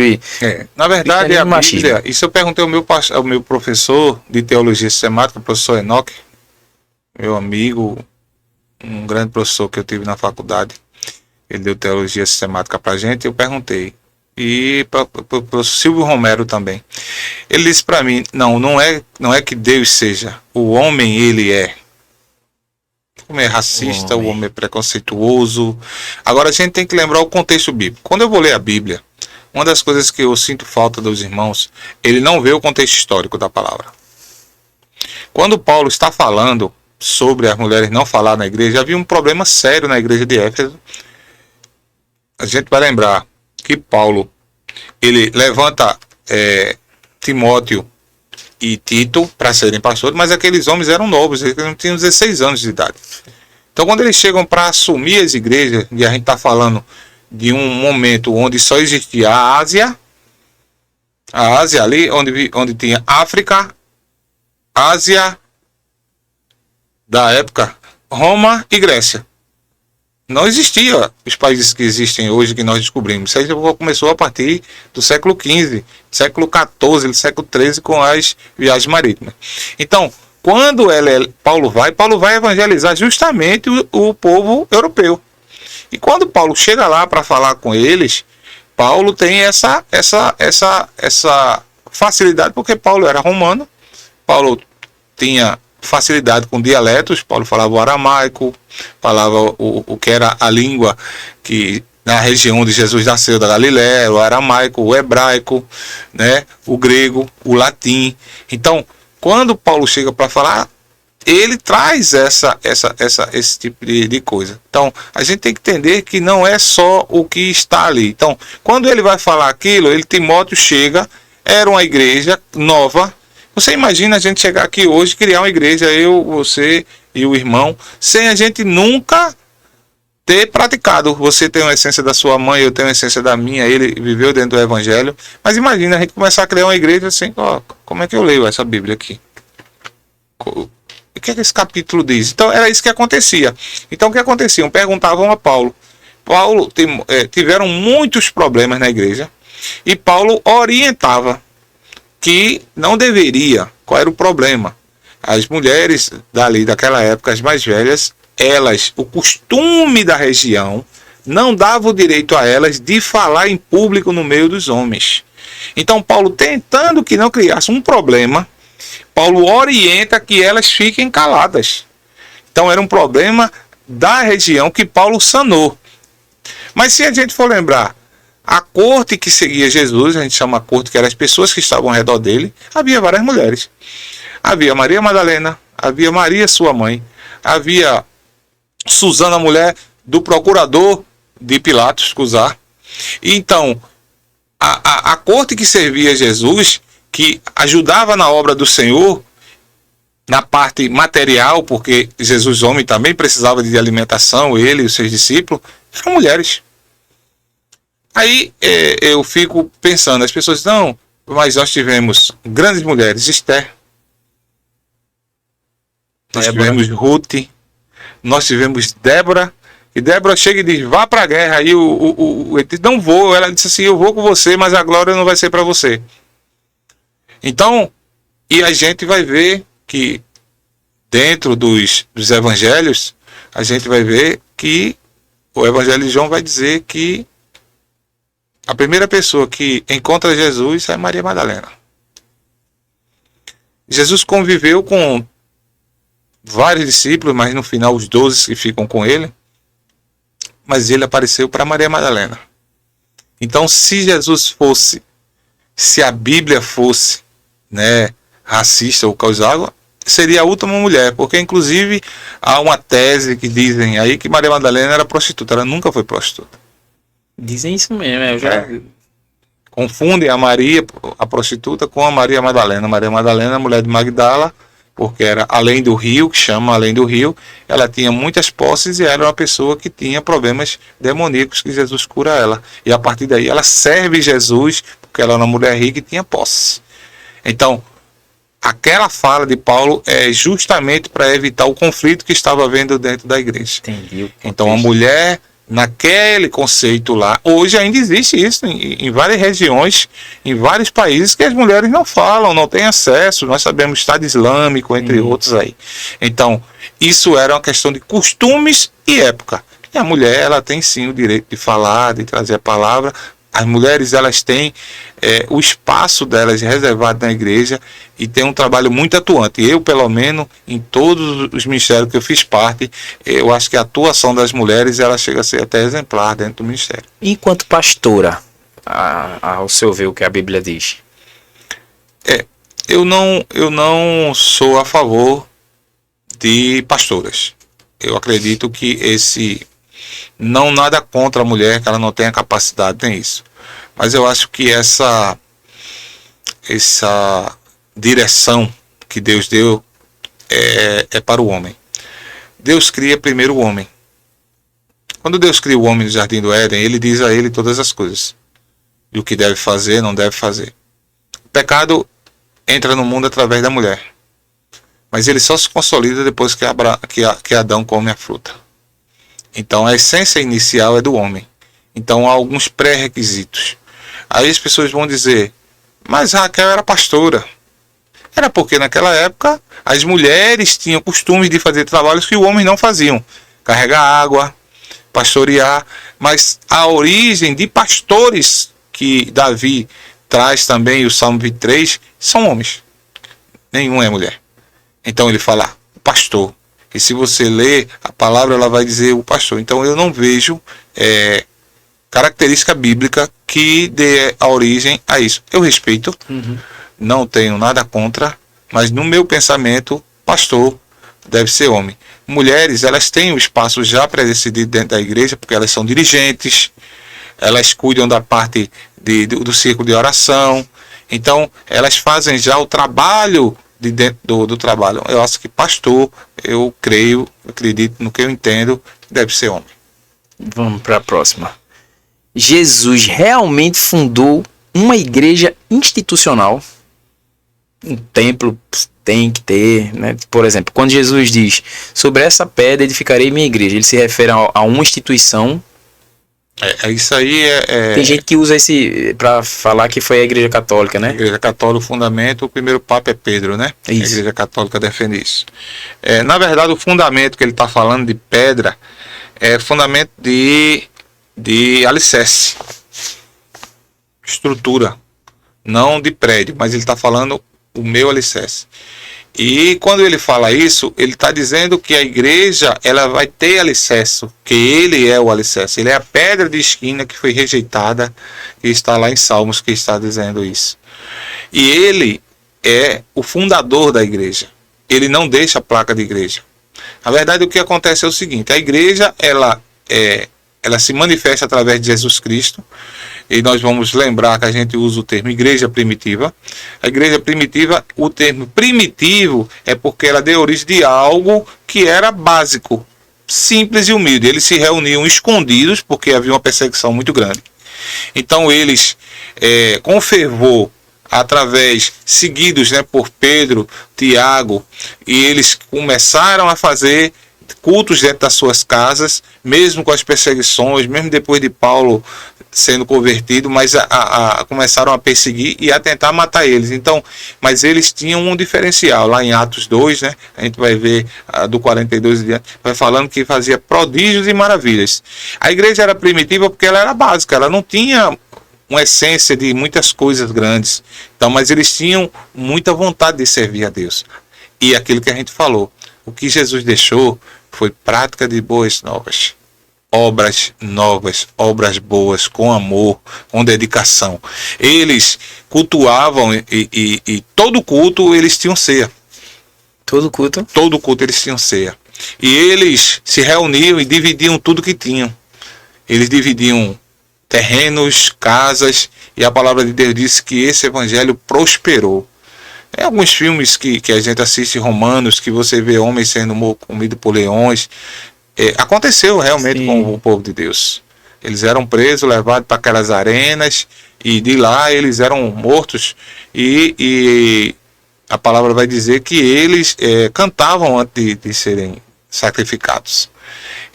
na verdade, a Bíblia, isso eu perguntei ao meu professor de teologia sistemática, o professor Enoque, meu amigo, um grande professor que eu tive na faculdade. Ele deu teologia sistemática pra gente, eu perguntei. E para o Silvio Romero também. Ele disse para mim: não é que Deus seja. O homem, ele é. O homem é racista, o homem é preconceituoso. Agora a gente tem que lembrar o contexto bíblico. Quando eu vou ler a Bíblia, uma das coisas que eu sinto falta dos irmãos, ele não vê o contexto histórico da palavra. Quando Paulo está falando sobre as mulheres não falar na igreja, havia um problema sério na igreja de Éfeso. A gente vai lembrar que Paulo, ele levanta Timóteo e Tito para serem pastores, mas aqueles homens eram novos, eles não tinham 16 anos de idade. Então quando eles chegam para assumir as igrejas, e a gente está falando de um momento onde só existia a Ásia ali, onde tinha África, Ásia, da época, Roma e Grécia. Não existia os países que existem hoje, que nós descobrimos. Isso aí já começou a partir do século XV, século XIV, século XIII, com as viagens marítimas. Então, quando Paulo vai evangelizar justamente o povo europeu. E quando Paulo chega lá para falar com eles, Paulo tem essa facilidade, porque Paulo era romano, Paulo tinha facilidade com dialetos, Paulo falava o aramaico, falava o que era a língua que na região onde Jesus nasceu, da Galiléia, o aramaico, o hebraico, né, o grego, o latim. Então, quando Paulo chega para falar, ele traz esse tipo de coisa. Então, a gente tem que entender que não é só o que está ali. Então, quando ele vai falar aquilo, Timóteo chega, era uma igreja nova. Você imagina a gente chegar aqui hoje, criar uma igreja, eu, você e o irmão, sem a gente nunca ter praticado. Você tem uma essência da sua mãe, eu tenho uma essência da minha, ele viveu dentro do evangelho. Mas imagina a gente começar a criar uma igreja assim, ó, como é que eu leio essa Bíblia aqui? O que é que esse capítulo diz? Então era isso que acontecia. Então o que acontecia? Perguntavam a Paulo. Tiveram muitos problemas na igreja e Paulo orientava que não deveria. Qual era o problema? As mulheres daquela época, as mais velhas, o costume da região não dava o direito a elas de falar em público no meio dos homens. Então Paulo, tentando que não criasse um problema, Paulo orienta que elas fiquem caladas. Então era um problema da região que Paulo sanou. Mas se a gente for lembrar, a corte que seguia Jesus, a gente chama a corte, que eram as pessoas que estavam ao redor dele, havia várias mulheres. Havia Maria Madalena, havia Maria, sua mãe, havia Susana, mulher do procurador de Pilatos, Cusar. Então, a corte que servia Jesus, que ajudava na obra do Senhor, na parte material, porque Jesus, homem, também precisava de alimentação, ele e os seus discípulos, eram mulheres. Aí eu fico pensando, as pessoas, não, mas nós tivemos grandes mulheres, Esther, nós tivemos Ruth, nós tivemos Débora, e Débora chega e diz, vá para a guerra, aí ele diz, não vou, ela disse assim, eu vou com você, mas a glória não vai ser para você. Então, e a gente vai ver que dentro dos evangelhos, a gente vai ver que o evangelho de João vai dizer que a primeira pessoa que encontra Jesus é Maria Madalena. Jesus conviveu com vários discípulos, mas no final os 12 que ficam com ele, mas ele apareceu para Maria Madalena. Então, se a Bíblia fosse, né, racista ou causava, seria a última mulher, porque inclusive há uma tese que dizem aí que Maria Madalena era prostituta, ela nunca foi prostituta. Dizem isso mesmo, eu já... Confundem a Maria, a prostituta, com a Maria Madalena. Maria Madalena, mulher de Magdala, porque era além do rio, que chama além do rio, ela tinha muitas posses e era uma pessoa que tinha problemas demoníacos que Jesus cura ela. E a partir daí ela serve Jesus, porque ela era uma mulher rica e tinha posses. Então, aquela fala de Paulo é justamente para evitar o conflito que estava havendo dentro da igreja. Entendi. Então, a mulher, naquele conceito lá, hoje ainda existe isso em várias regiões, em vários países, que as mulheres não falam, não têm acesso. Nós sabemos Estado Islâmico, entre outros aí. Então, isso era uma questão de costumes e época. E a mulher, ela tem sim o direito de falar, de trazer a palavra. As mulheres, elas têm o espaço delas reservado na igreja e tem um trabalho muito atuante. Eu, pelo menos, em todos os ministérios que eu fiz parte, eu acho que a atuação das mulheres, ela chega a ser até exemplar dentro do ministério. Enquanto pastora, ao seu ver o que a Bíblia diz? Eu não sou a favor de pastoras. Eu acredito que não nada contra a mulher, que ela não tenha capacidade, tem isso. Mas eu acho que essa direção que Deus deu é para o homem. Deus cria primeiro o homem. Quando Deus cria o homem no Jardim do Éden, ele diz a ele todas as coisas. E o que deve fazer, não deve fazer. O pecado entra no mundo através da mulher. Mas ele só se consolida depois que Adão come a fruta. Então a essência inicial é do homem. Então há alguns pré-requisitos. Aí as pessoas vão dizer, mas Raquel era pastora. Era porque naquela época as mulheres tinham costume de fazer trabalhos que os homens não faziam. Carregar água, pastorear. Mas a origem de pastores que Davi traz também, o Salmo 23, são homens. Nenhum é mulher. Então ele fala, o pastor. E se você ler a palavra, ela vai dizer o pastor. Então eu não vejo característica bíblica que dê a origem a isso. Eu respeito, não tenho nada contra, mas no meu pensamento, pastor deve ser homem. Mulheres, elas têm um espaço já pré-decidido dentro da igreja, porque elas são dirigentes, elas cuidam da parte do círculo de oração, então elas fazem já o trabalho de dentro do trabalho. Eu acho que pastor, eu creio, acredito no que eu entendo, deve ser homem. Vamos para a próxima. Jesus realmente fundou uma igreja institucional? Um templo tem que ter, né? Por exemplo, quando Jesus diz, sobre essa pedra edificarei minha igreja, ele se refere a uma instituição. Isso aí Tem gente que usa esse para falar que foi a igreja católica, né? A igreja católica, o fundamento, o primeiro papa é Pedro, né? Isso. A igreja católica defende isso. Na verdade, o fundamento que ele está falando de pedra é fundamento de alicerce, estrutura, não de prédio, mas ele está falando o meu alicerce. E quando ele fala isso, ele está dizendo que a igreja ela vai ter alicerce, que ele é o alicerce. Ele é a pedra de esquina que foi rejeitada, que está lá em Salmos, que está dizendo isso. E ele é o fundador da igreja. Ele não deixa a placa de igreja. Na verdade, o que acontece é o seguinte, a igreja ela se manifesta através de Jesus Cristo. E nós vamos lembrar que a gente usa o termo igreja primitiva. A igreja primitiva, o termo primitivo é porque ela deu origem de algo que era básico, simples e humilde. Eles se reuniam escondidos porque havia uma perseguição muito grande. Então eles, com fervor, seguidos, né, por Pedro, Tiago, e eles começaram a fazer cultos dentro das suas casas, mesmo com as perseguições, mesmo depois de Paulo sendo convertido, mas começaram a perseguir e a tentar matar eles. Então, mas eles tinham um diferencial. Lá em Atos 2, né, a gente vai ver do 42 em diante, vai falando que fazia prodígios e maravilhas. A igreja era primitiva porque ela era básica, ela não tinha uma essência de muitas coisas grandes. Então, mas eles tinham muita vontade de servir a Deus. E aquilo que a gente falou, o que Jesus deixou foi prática de boas novas. Obras novas, obras boas, com amor, com dedicação. Eles cultuavam e todo culto eles tinham ceia. Todo culto? Todo culto eles tinham ceia. E eles se reuniam e dividiam tudo que tinham. Eles dividiam terrenos, casas, e a palavra de Deus disse que esse evangelho prosperou. Tem alguns filmes que a gente assiste romanos, que você vê homens sendo comidos por leões. Aconteceu realmente Sim. com o povo de Deus. Eles eram presos, levados para aquelas arenas, e de lá eles eram mortos. E a palavra vai dizer que eles cantavam antes de serem sacrificados.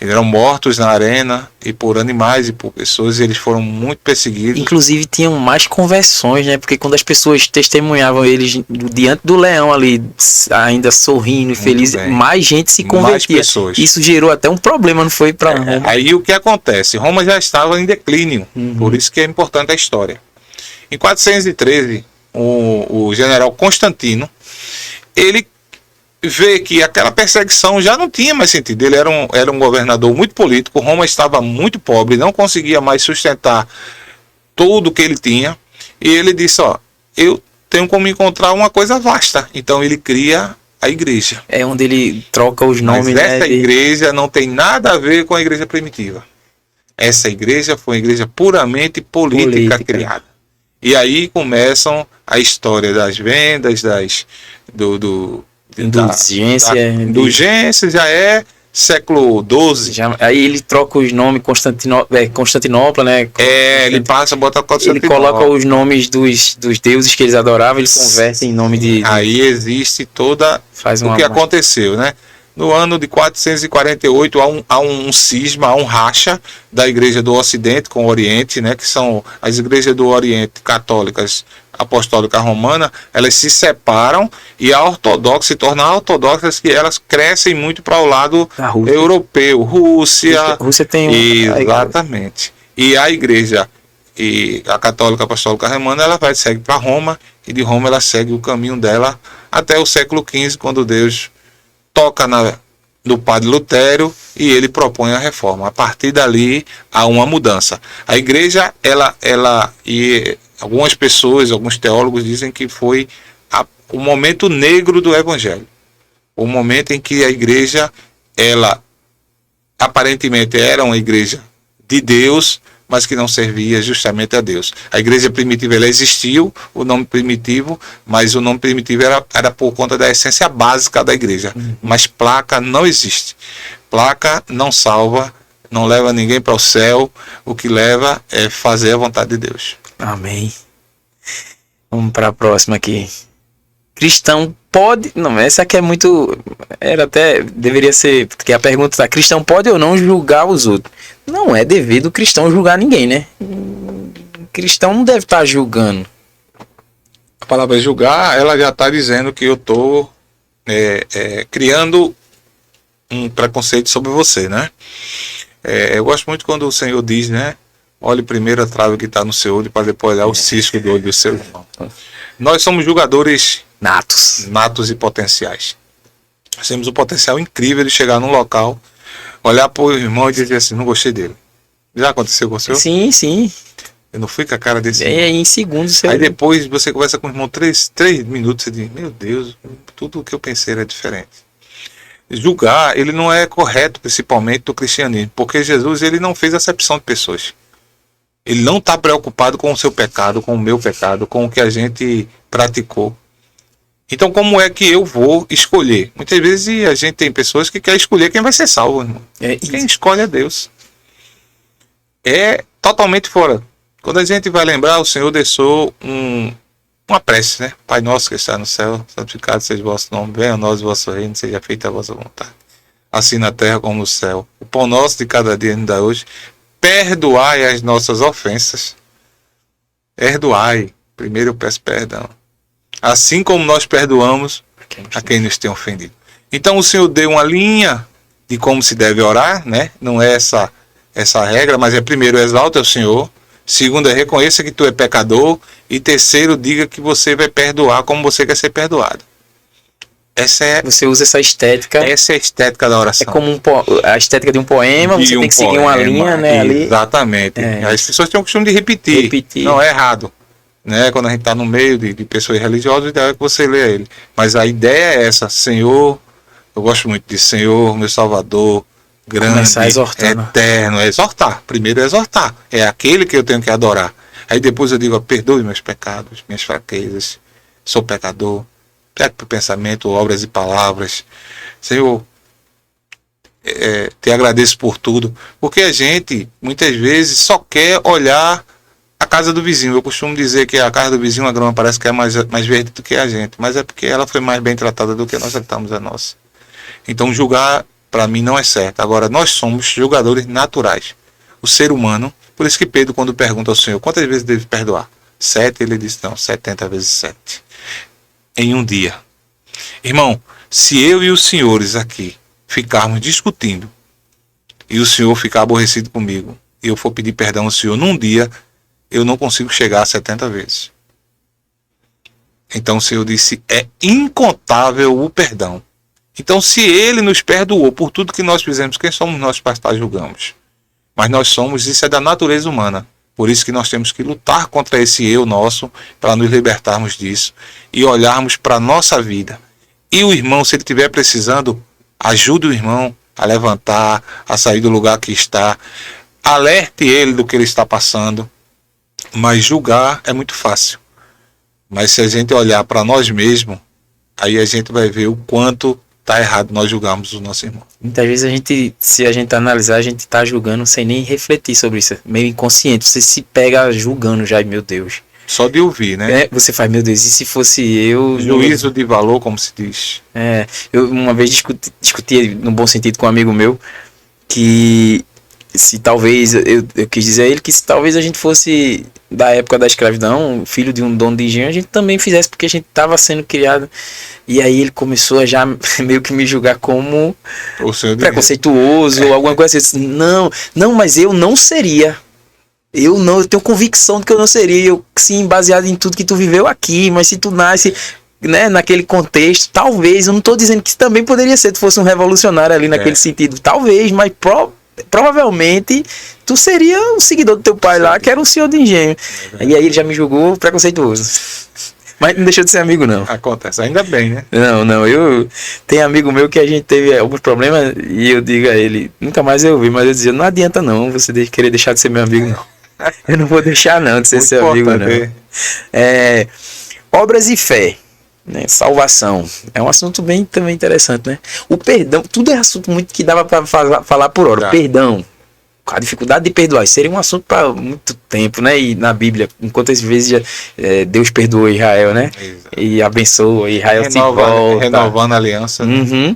Eles eram mortos na arena, e por animais e por pessoas, eles foram muito perseguidos. Inclusive tinham mais conversões, né? Porque quando as pessoas testemunhavam eles diante do leão ali, ainda sorrindo e feliz, mais gente se convertia. Mais pessoas. Isso gerou até um problema, não foi para Roma? Aí o que acontece? Roma já estava em declínio, por isso que é importante a história. Em 413, o general Constantino, ele vê que aquela perseguição já não tinha mais sentido. Ele era um governador muito político, Roma estava muito pobre, não conseguia mais sustentar tudo o que ele tinha, e ele disse, eu tenho como encontrar uma coisa vasta. Então ele cria a igreja. É onde ele troca os nomes. Mas essa igreja não tem nada a ver com a igreja primitiva. Essa igreja foi uma igreja puramente política criada. E aí começam a história das vendas, indulgência já é século XII. Aí ele troca os nomes, Constantinopla, né? Ele passa a botar Constantinopla. Ele coloca os nomes dos deuses que eles adoravam, ele converte em nome de... Aí existe toda o que aconteceu, né? No ano de 448 há um cisma, há um racha da Igreja do Ocidente com o Oriente, né, que são as igrejas do Oriente católicas, apostólica romana, elas se separam e a ortodoxa se torna ortodoxas, que elas crescem muito para o lado europeu, Rússia tem exatamente. E a igreja e a católica apostólica romana, ela segue para Roma, e de Roma ela segue o caminho dela até o século XV, quando Deus toca no padre Lutero e ele propõe a reforma. A partir dali há uma mudança. A igreja, e algumas pessoas, alguns teólogos dizem que foi o momento negro do evangelho. O momento em que a igreja, ela aparentemente era uma igreja de Deus, mas que não servia justamente a Deus. A igreja primitiva, ela existiu, o nome primitivo, mas o nome primitivo era por conta da essência básica da igreja. Mas placa não existe. Placa não salva, não leva ninguém para o céu. O que leva é fazer a vontade de Deus. Amém. Vamos para a próxima aqui. Cristão pode... Não, essa aqui é muito... Deveria ser... Porque a pergunta está: cristão pode ou não julgar os outros? Não é devido o cristão julgar ninguém, né? O cristão não deve estar julgando. A palavra julgar, ela já está dizendo que eu estou criando um preconceito sobre você, né? Eu gosto muito quando o Senhor diz, né? Olhe primeiro a trave que está no seu olho para depois olhar o cisco do olho do seu irmão. Nós somos julgadores natos e potenciais. Nós temos um potencial incrível de chegar num local, olhar para o irmão e dizer assim: não gostei dele. Já aconteceu com você? Sim. Eu não fui com a cara desse em segundos. Aí depois você conversa com o irmão 3 minutos e diz: meu Deus, tudo o que eu pensei era diferente. Julgar, ele não é correto, principalmente do cristianismo, porque Jesus, ele não fez acepção de pessoas. Ele não está preocupado com o seu pecado, com o meu pecado, com o que a gente praticou. Então, como é que eu vou escolher? Muitas vezes a gente tem pessoas que querem escolher quem vai ser salvo, irmão. Quem escolhe é Deus. É totalmente fora. Quando a gente vai lembrar, o Senhor deixou uma prece, né? Pai nosso que está no céu, santificado seja o vosso nome, venha a nós o vosso reino, seja feita a vossa vontade. Assim na terra como no céu. O pão nosso de cada dia nos dá hoje. Perdoai as nossas ofensas. Perdoai. Primeiro eu peço perdão. Assim como nós perdoamos a quem nos tem ofendido. Então o Senhor deu uma linha de como se deve orar, né? Não é essa regra, mas primeiro exalta o Senhor. Segundo, reconheça que tu é pecador. E terceiro, diga que você vai perdoar como você quer ser perdoado. Você usa essa estética. Essa é a estética da oração. É como a estética de um poema, você tem que seguir uma linha, né? Exatamente. As pessoas têm o costume de repetir. Não é errado. Né? Quando a gente está no meio de pessoas religiosas, o ideal é que você leia ele. Mas a ideia é essa: Senhor, eu gosto muito de Senhor, meu Salvador, grande, eterno. É exortar. Primeiro é exortar. É aquele que eu tenho que adorar. Aí depois eu digo: perdoe meus pecados, minhas fraquezas. Sou pecador. Peco por pensamento, obras e palavras. Senhor, te agradeço por tudo. Porque a gente, muitas vezes, só quer olhar a casa do vizinho. Eu costumo dizer que a casa do vizinho, a grama parece que é mais verde do que a gente. Mas é porque ela foi mais bem tratada do que nós tratamos a nossa. Então julgar, para mim, não é certo. Agora, nós somos julgadores naturais. O ser humano, por isso que Pedro, quando pergunta ao Senhor: quantas vezes deve perdoar? 7, ele diz: não, 70 vezes 7. Em um dia. Irmão, se eu e os senhores aqui ficarmos discutindo e o senhor ficar aborrecido comigo e eu for pedir perdão ao senhor num dia, eu não consigo chegar a 70 vezes. Então o Senhor disse: é incontável o perdão. Então, se ele nos perdoou por tudo que nós fizemos, quem somos nós para estar julgamos? Mas nós somos, isso é da natureza humana. Por isso que nós temos que lutar contra esse eu nosso, para nos libertarmos disso e olharmos para a nossa vida. E o irmão, se ele estiver precisando, ajude o irmão a levantar, a sair do lugar que está. Alerte ele do que ele está passando. Mas julgar é muito fácil. Mas se a gente olhar para nós mesmos, aí a gente vai ver o quanto está errado nós julgarmos o nosso irmão. Muitas vezes se a gente analisar, a gente está julgando sem nem refletir sobre isso. Meio inconsciente. Você se pega julgando já, meu Deus. Só de ouvir, né? Você faz, meu Deus, e se fosse eu... Juízo de valor, como se diz. Eu uma vez discuti no bom sentido com um amigo meu, que se talvez, eu quis dizer a ele que se talvez a gente fosse da época da escravidão, filho de um dono de engenho, a gente também fizesse porque a gente estava sendo criado. E aí ele começou a já meio que me julgar como preconceituoso ou alguma coisa assim. Não, mas eu não seria. Eu tenho convicção de que eu não seria. Eu, sim, baseado em tudo que tu viveu aqui, mas se tu nasce, né, naquele contexto, talvez, eu não estou dizendo que também poderia ser, tu fosse um revolucionário ali naquele sentido, talvez, mas provavelmente tu seria um seguidor do teu pai lá, que era um senhor de engenho. E aí ele já me julgou preconceituoso. Mas não deixou de ser amigo, não. Acontece, ainda bem, né? Não, eu tenho amigo meu que a gente teve alguns problemas e eu digo a ele, nunca mais eu vi, mas eu dizia, não adianta não, você querer deixar de ser meu amigo, não. Eu não vou deixar não de ser seu amigo, não. Obras e fé, né? Salvação. É um assunto bem também interessante, né? O perdão, tudo é assunto muito que dava para falar por hora. Perdão, a dificuldade de perdoar, seria um assunto para muito tempo, né? E na Bíblia, quantas vezes Deus perdoou Israel, né? Exato. E abençoa, Israel se volta. Renovando a aliança. Né?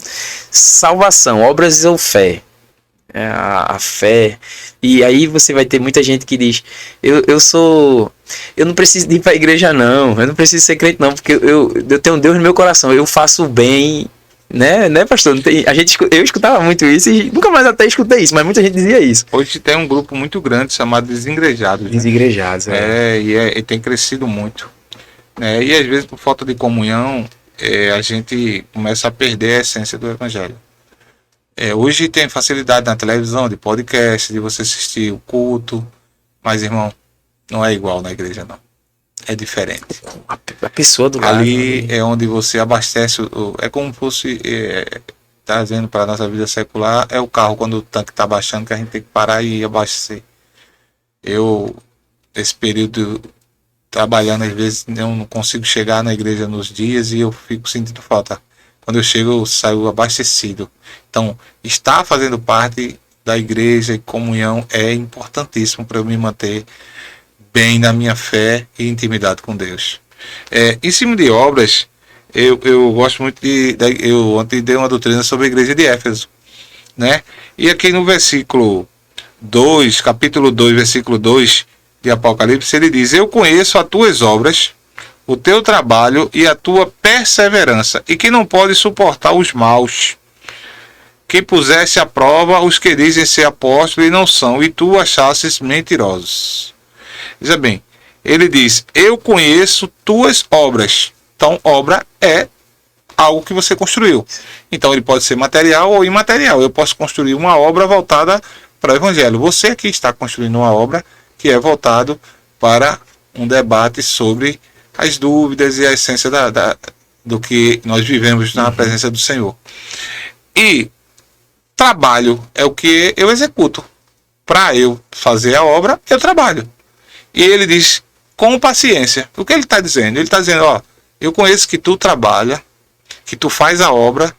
Salvação, obras ou fé. A fé. E aí você vai ter muita gente que diz, eu não preciso ir para a igreja não, eu não preciso ser crente não, porque eu tenho Deus no meu coração, eu faço o bem, né pastor? Eu escutava muito isso e nunca mais até escutei isso, mas muita gente dizia isso. Hoje tem um grupo muito grande chamado Desigrejados. Desigrejados, né? E tem crescido muito. E às vezes por falta de comunhão, a gente começa a perder a essência do evangelho. Hoje tem facilidade na televisão, de podcast, de você assistir o culto, mas irmão, não é igual na igreja não, é diferente. A pessoa do lado ali é onde você abastece, é como se fosse, trazendo para a nossa vida secular, é o carro quando o tanque está baixando que a gente tem que parar e abastecer. Eu, esse período trabalhando, às vezes eu não consigo chegar na igreja nos dias e eu fico sentindo falta. Quando eu chego, eu saio abastecido. Então, estar fazendo parte da igreja e comunhão é importantíssimo para eu me manter bem na minha fé e intimidade com Deus. Em cima de obras, eu gosto muito eu ontem dei uma doutrina sobre a igreja de Éfeso, né? E aqui no versículo 2, capítulo 2, versículo 2 de Apocalipse, ele diz, eu conheço as tuas obras, o teu trabalho e a tua perseverança, e que não pode suportar os maus, que pusesse à prova os que dizem ser apóstolos e não são, e tu achasses mentirosos. Veja bem, ele diz, eu conheço tuas obras. Então, obra é algo que você construiu. Então, ele pode ser material ou imaterial. Eu posso construir uma obra voltada para o evangelho. Você aqui está construindo uma obra que é voltado para um debate sobre as dúvidas e a essência do que nós vivemos na presença do Senhor. E trabalho é o que eu executo. Para eu fazer a obra, eu trabalho. E ele diz, com paciência. O que ele está dizendo? Ele está dizendo, eu conheço que tu trabalha, que tu faz a obra,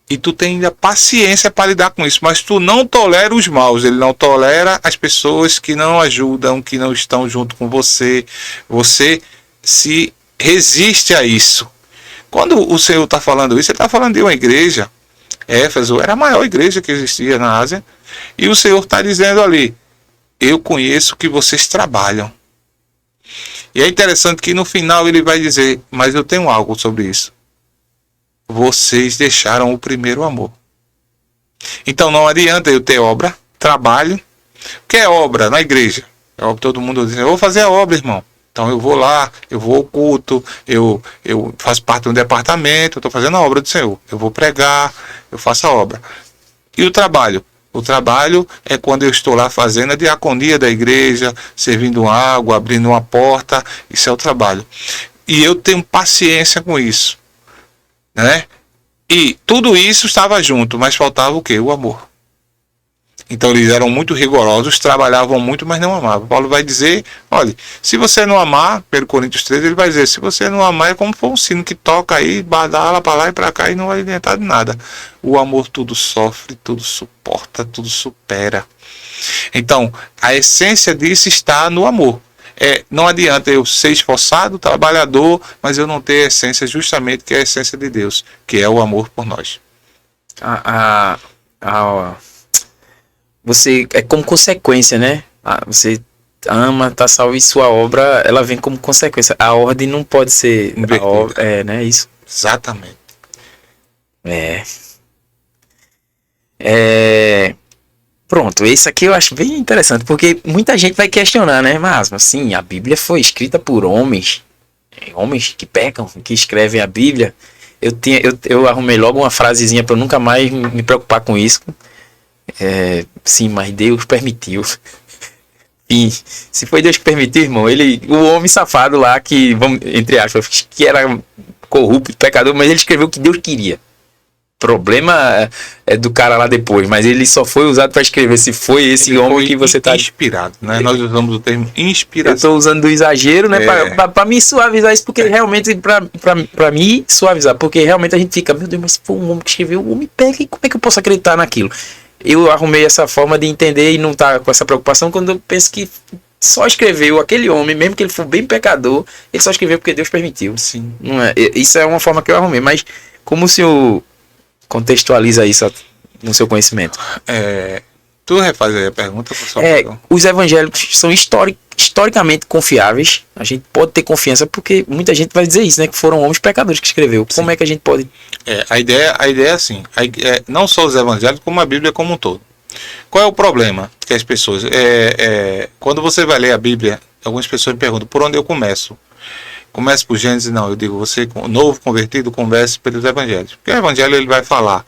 e tu tem ainda paciência para lidar com isso, mas tu não tolera os maus, ele não tolera as pessoas que não ajudam, que não estão junto com você. Você se resiste a isso. Quando o Senhor está falando isso, ele está falando de uma igreja. Éfeso era a maior igreja que existia na Ásia. E o Senhor está dizendo ali, eu conheço que vocês trabalham. E é interessante que no final ele vai dizer, mas eu tenho algo sobre isso. Vocês deixaram o primeiro amor. Então não adianta eu ter obra, trabalho. O que é obra na igreja? É obra, todo mundo diz, eu vou fazer a obra, irmão. Então eu vou lá, eu vou ao culto, eu faço parte de um departamento, eu estou fazendo a obra do Senhor. Eu vou pregar, eu faço a obra. E o trabalho? O trabalho é quando eu estou lá fazendo a diaconia da igreja, servindo água, abrindo uma porta, isso é o trabalho. E eu tenho paciência com isso, né? E tudo isso estava junto, mas faltava o quê? O amor. Então eles eram muito rigorosos, trabalhavam muito, mas não amavam. Paulo vai dizer, olha, se você não amar, pelo Coríntios 13, ele vai dizer, se você não amar é como for um sino que toca aí, badala para lá e para cá e não vai adiantar de nada. O amor tudo sofre, tudo suporta, tudo supera. Então, a essência disso está no amor. não adianta eu ser esforçado, trabalhador, mas eu não ter a essência justamente que é a essência de Deus, que é o amor por nós. Você é como consequência, né? Você ama, tá salvo e sua obra, ela vem como consequência. A ordem não pode ser Invertida. né? Isso. Exatamente. Pronto, esse aqui eu acho bem interessante, porque muita gente vai questionar, né? Mas, assim, a Bíblia foi escrita por homens que pecam, que escrevem a Bíblia. Eu arrumei logo uma frasezinha para eu nunca mais me preocupar com isso. Sim, mas Deus permitiu. E se foi Deus que permitiu, irmão, o homem safado lá que, vamos, entre aspas, que era corrupto, pecador, mas ele escreveu o que Deus queria. Problema é do cara lá depois, mas ele só foi usado para escrever. Se foi esse Ele homem foi que você tá inspirado, né? Nós usamos o termo Eu inspiração. tô usando do exagero, né? Pra me suavizar isso, porque realmente, pra me suavizar, porque realmente a gente fica, meu Deus, mas se for um homem que escreveu, o homem pega, e como é que eu posso acreditar naquilo? Eu arrumei essa forma de entender e não tá com essa preocupação quando eu penso que só escreveu aquele homem, mesmo que ele for bem pecador, ele só escreveu porque Deus permitiu. Sim. Não é, isso é uma forma que eu arrumei, mas como o senhor contextualiza isso no seu conhecimento? Tu refaz aí a pergunta, professor? Os evangélicos são historicamente confiáveis. A gente pode ter confiança porque muita gente vai dizer isso, né? Que foram homens pecadores que escreveu. Como é que a gente pode... A ideia é assim, não só os evangélicos, como a Bíblia como um todo. Qual é o problema que as pessoas... quando você vai ler a Bíblia, algumas pessoas me perguntam, por onde eu começo? Começo por Gênesis? Não, eu digo, você, novo convertido, comece pelos evangelhos. Porque o evangelho ele vai falar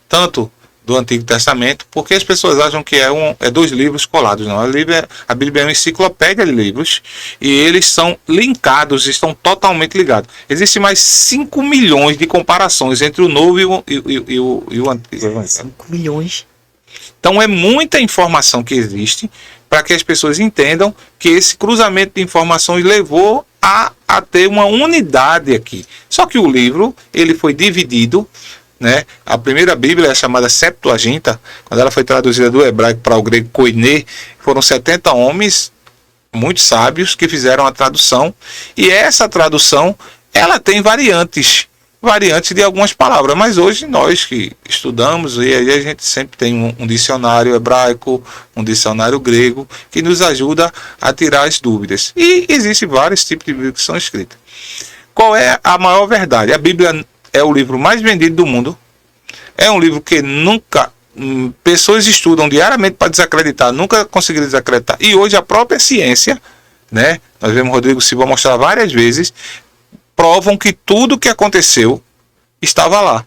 tanto do Antigo Testamento, porque as pessoas acham que é dois livros colados. Não, a Bíblia é uma enciclopédia de livros e eles são linkados, estão totalmente ligados. Existem mais 5 milhões de comparações entre o Novo e o Antigo. 5 milhões. Então é muita informação que existe para que as pessoas entendam que esse cruzamento de informações levou a ter uma unidade aqui. Só que o livro ele foi dividido, né? A primeira Bíblia é chamada Septuaginta, quando ela foi traduzida do hebraico para o grego koiné, foram 70 homens muito sábios que fizeram a tradução, e essa tradução ela tem variantes de algumas palavras, mas hoje nós que estudamos, e aí a gente sempre tem um dicionário hebraico, um dicionário grego, que nos ajuda a tirar as dúvidas. E existem vários tipos de Bíblia que são escritas. Qual é a maior verdade? A Bíblia é o livro mais vendido do mundo, é um livro que nunca... pessoas estudam diariamente para desacreditar, nunca conseguiram desacreditar, e hoje a própria ciência, né? Nós vemos Rodrigo Silva mostrar várias vezes, provam que tudo que aconteceu estava lá.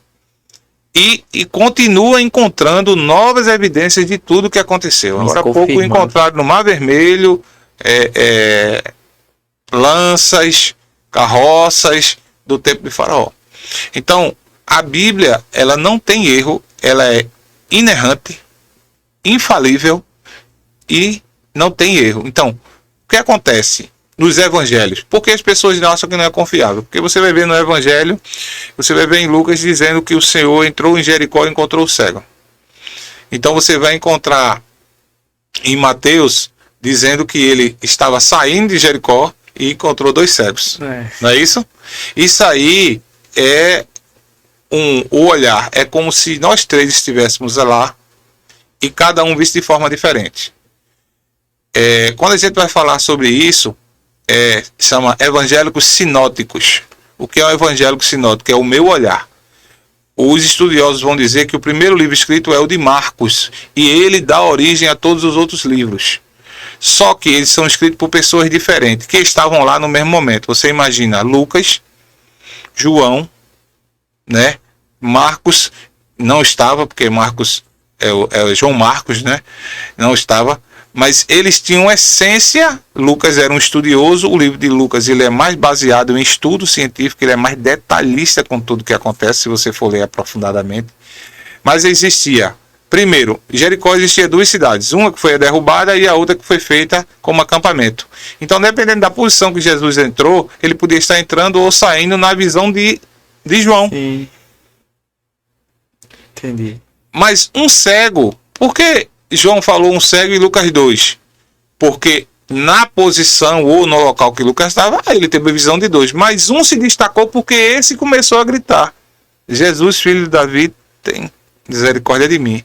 E continua encontrando novas evidências de tudo que aconteceu. Agora há pouco encontraram no Mar Vermelho lanças, carroças do tempo de Faraó. Então, a Bíblia, ela não tem erro, ela é inerrante, infalível e não tem erro. Então, o que acontece nos evangelhos? Porque as pessoas acham que não é confiável. Porque você vai ver no evangelho, você vai ver em Lucas dizendo que o Senhor entrou em Jericó e encontrou o cego. Então você vai encontrar em Mateus dizendo que ele estava saindo de Jericó e encontrou 2 cegos. Não é isso? Isso aí é o olhar. É como se nós 3 estivéssemos lá e cada um visse de forma diferente. Quando a gente vai falar sobre isso, chama evangélicos sinóticos. O que é um evangélico sinótico? É o meu olhar. Os estudiosos vão dizer que o primeiro livro escrito é o de Marcos, e ele dá origem a todos os outros livros. Só que eles são escritos por pessoas diferentes, que estavam lá no mesmo momento. Você imagina Lucas, João, né? Marcos não estava, porque Marcos é João Marcos, né? Não estava. Mas eles tinham essência. Lucas era um estudioso. O livro de Lucas ele é mais baseado em estudo científico, ele é mais detalhista com tudo que acontece, se você for ler aprofundadamente. Mas existia, primeiro, Jericó existia 2 cidades, uma que foi derrubada e a outra que foi feita como acampamento. Então, dependendo da posição que Jesus entrou, ele podia estar entrando ou saindo na visão de João. Sim. Entendi. Mas um cego, por que João falou um cego em Lucas 2? Porque na posição ou no local que Lucas estava, aí ele teve a visão de dois. Mas um se destacou porque esse começou a gritar: Jesus, filho de Davi, tem misericórdia de mim.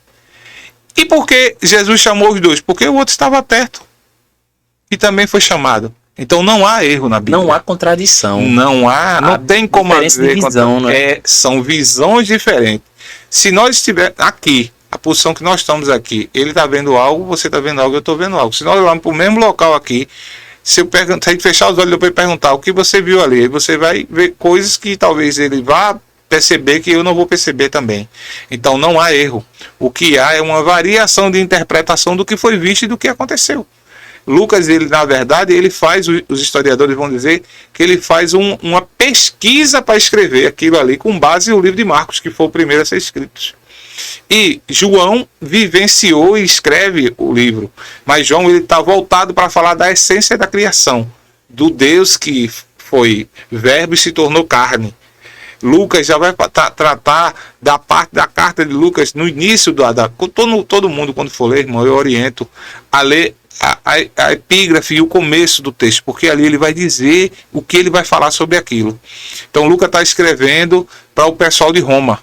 E por que Jesus chamou os dois? Porque o outro estava perto e também foi chamado. Então não há erro na Bíblia. Não há contradição. Não tem como haver visão, né? são visões diferentes. Se nós estivermos aqui, a posição que nós estamos aqui, ele está vendo algo, você está vendo algo, eu estou vendo algo. Se nós olharmos para o mesmo local aqui, se a gente fechar os olhos e depois perguntar o que você viu ali, você vai ver coisas que talvez ele vá perceber que eu não vou perceber também. Então não há erro. O que há é uma variação de interpretação do que foi visto e do que aconteceu. Lucas, ele na verdade, ele faz, os historiadores vão dizer que ele faz uma pesquisa para escrever aquilo ali com base no livro de Marcos, que foi o primeiro a ser escrito. E João vivenciou e escreve o livro, mas João ele está voltado para falar da essência da criação, do Deus que foi verbo e se tornou carne. Lucas já vai tratar da parte da carta de Lucas no início todo mundo, quando for ler, irmão, eu oriento a ler a epígrafe e o começo do texto, porque ali ele vai dizer o que ele vai falar sobre aquilo. Então Lucas está escrevendo para o pessoal de Roma.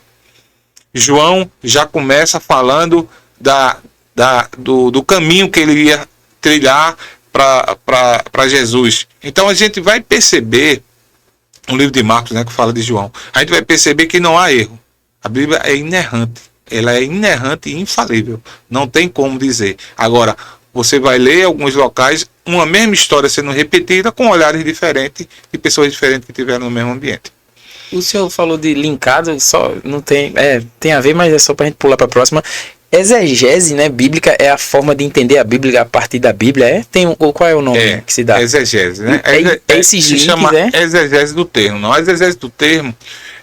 João já começa falando do caminho que ele ia trilhar para Jesus. Então a gente vai perceber, no livro de Marcos, né, que fala de João, a gente vai perceber que não há erro. A Bíblia é inerrante. Ela é inerrante e infalível. Não tem como dizer. Agora, você vai ler alguns locais, uma mesma história sendo repetida com olhares diferentes de pessoas diferentes que estiveram no mesmo ambiente. O senhor falou de linkado, só não tem, tem a ver, mas é só pra gente pular pra próxima. Exegese, né, bíblica é a forma de entender a Bíblia a partir da Bíblia, qual é o nome que se dá? Exegese, né? Esses se links, chama exegese do termo. Não, a exegese do termo,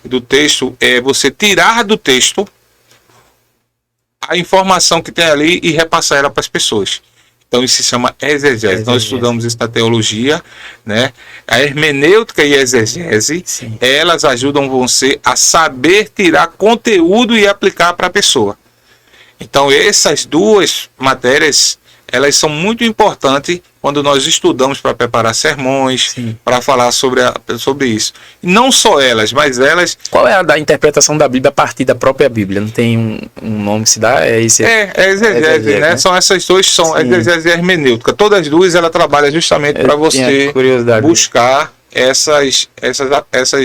do texto, é você tirar do texto a informação que tem ali e repassar ela para as pessoas. Então isso se chama exegese. Nós estudamos isso na teologia, né? A hermenêutica e a exegese, elas ajudam você a saber tirar conteúdo e aplicar para a pessoa. Então essas duas matérias, elas são muito importantes quando nós estudamos para preparar sermões, para falar sobre isso. E não só elas, mas elas... Qual é a da interpretação da Bíblia a partir da própria Bíblia? Não tem um nome que se dá? É exegese, né? São essas duas, são exegese e hermenêutica. Todas as duas, ela trabalha justamente para você buscar essas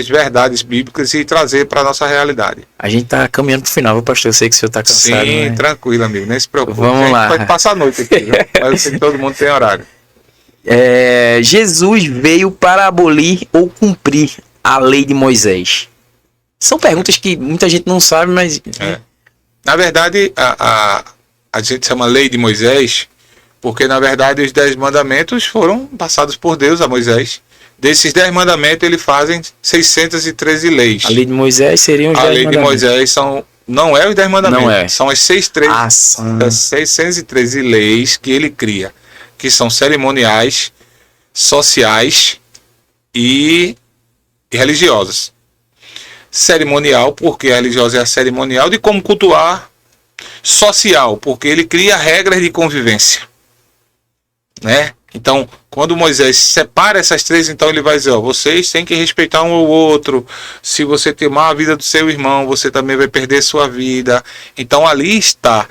verdades bíblicas e trazer para a nossa realidade. A gente tá caminhando para o final, pastor. Eu sei que o senhor está cansado. Sim, né? Tranquilo, amigo. Nem se preocupe. Vamos lá. Pode passar a noite aqui, mas eu sei que todo mundo tem horário. Jesus veio para abolir ou cumprir a lei de Moisés? São perguntas que muita gente não sabe, mas... Na verdade, a gente chama lei de Moisés porque, na verdade, os 10 mandamentos foram passados por Deus a Moisés. Desses 10 mandamentos, ele fazem 613 leis. A lei de Moisés seriam os 10 mandamentos. A lei de Moisés não é os 10 mandamentos, são as 613 leis que ele cria, que são cerimoniais, sociais e religiosas. Cerimonial, porque a religiosa é a cerimonial de como cultuar. Social, porque ele cria regras de convivência, né? Então, quando Moisés separa essas três, então ele vai dizer, vocês têm que respeitar um ao outro. Se você temar a vida do seu irmão, você também vai perder sua vida. Então ali está,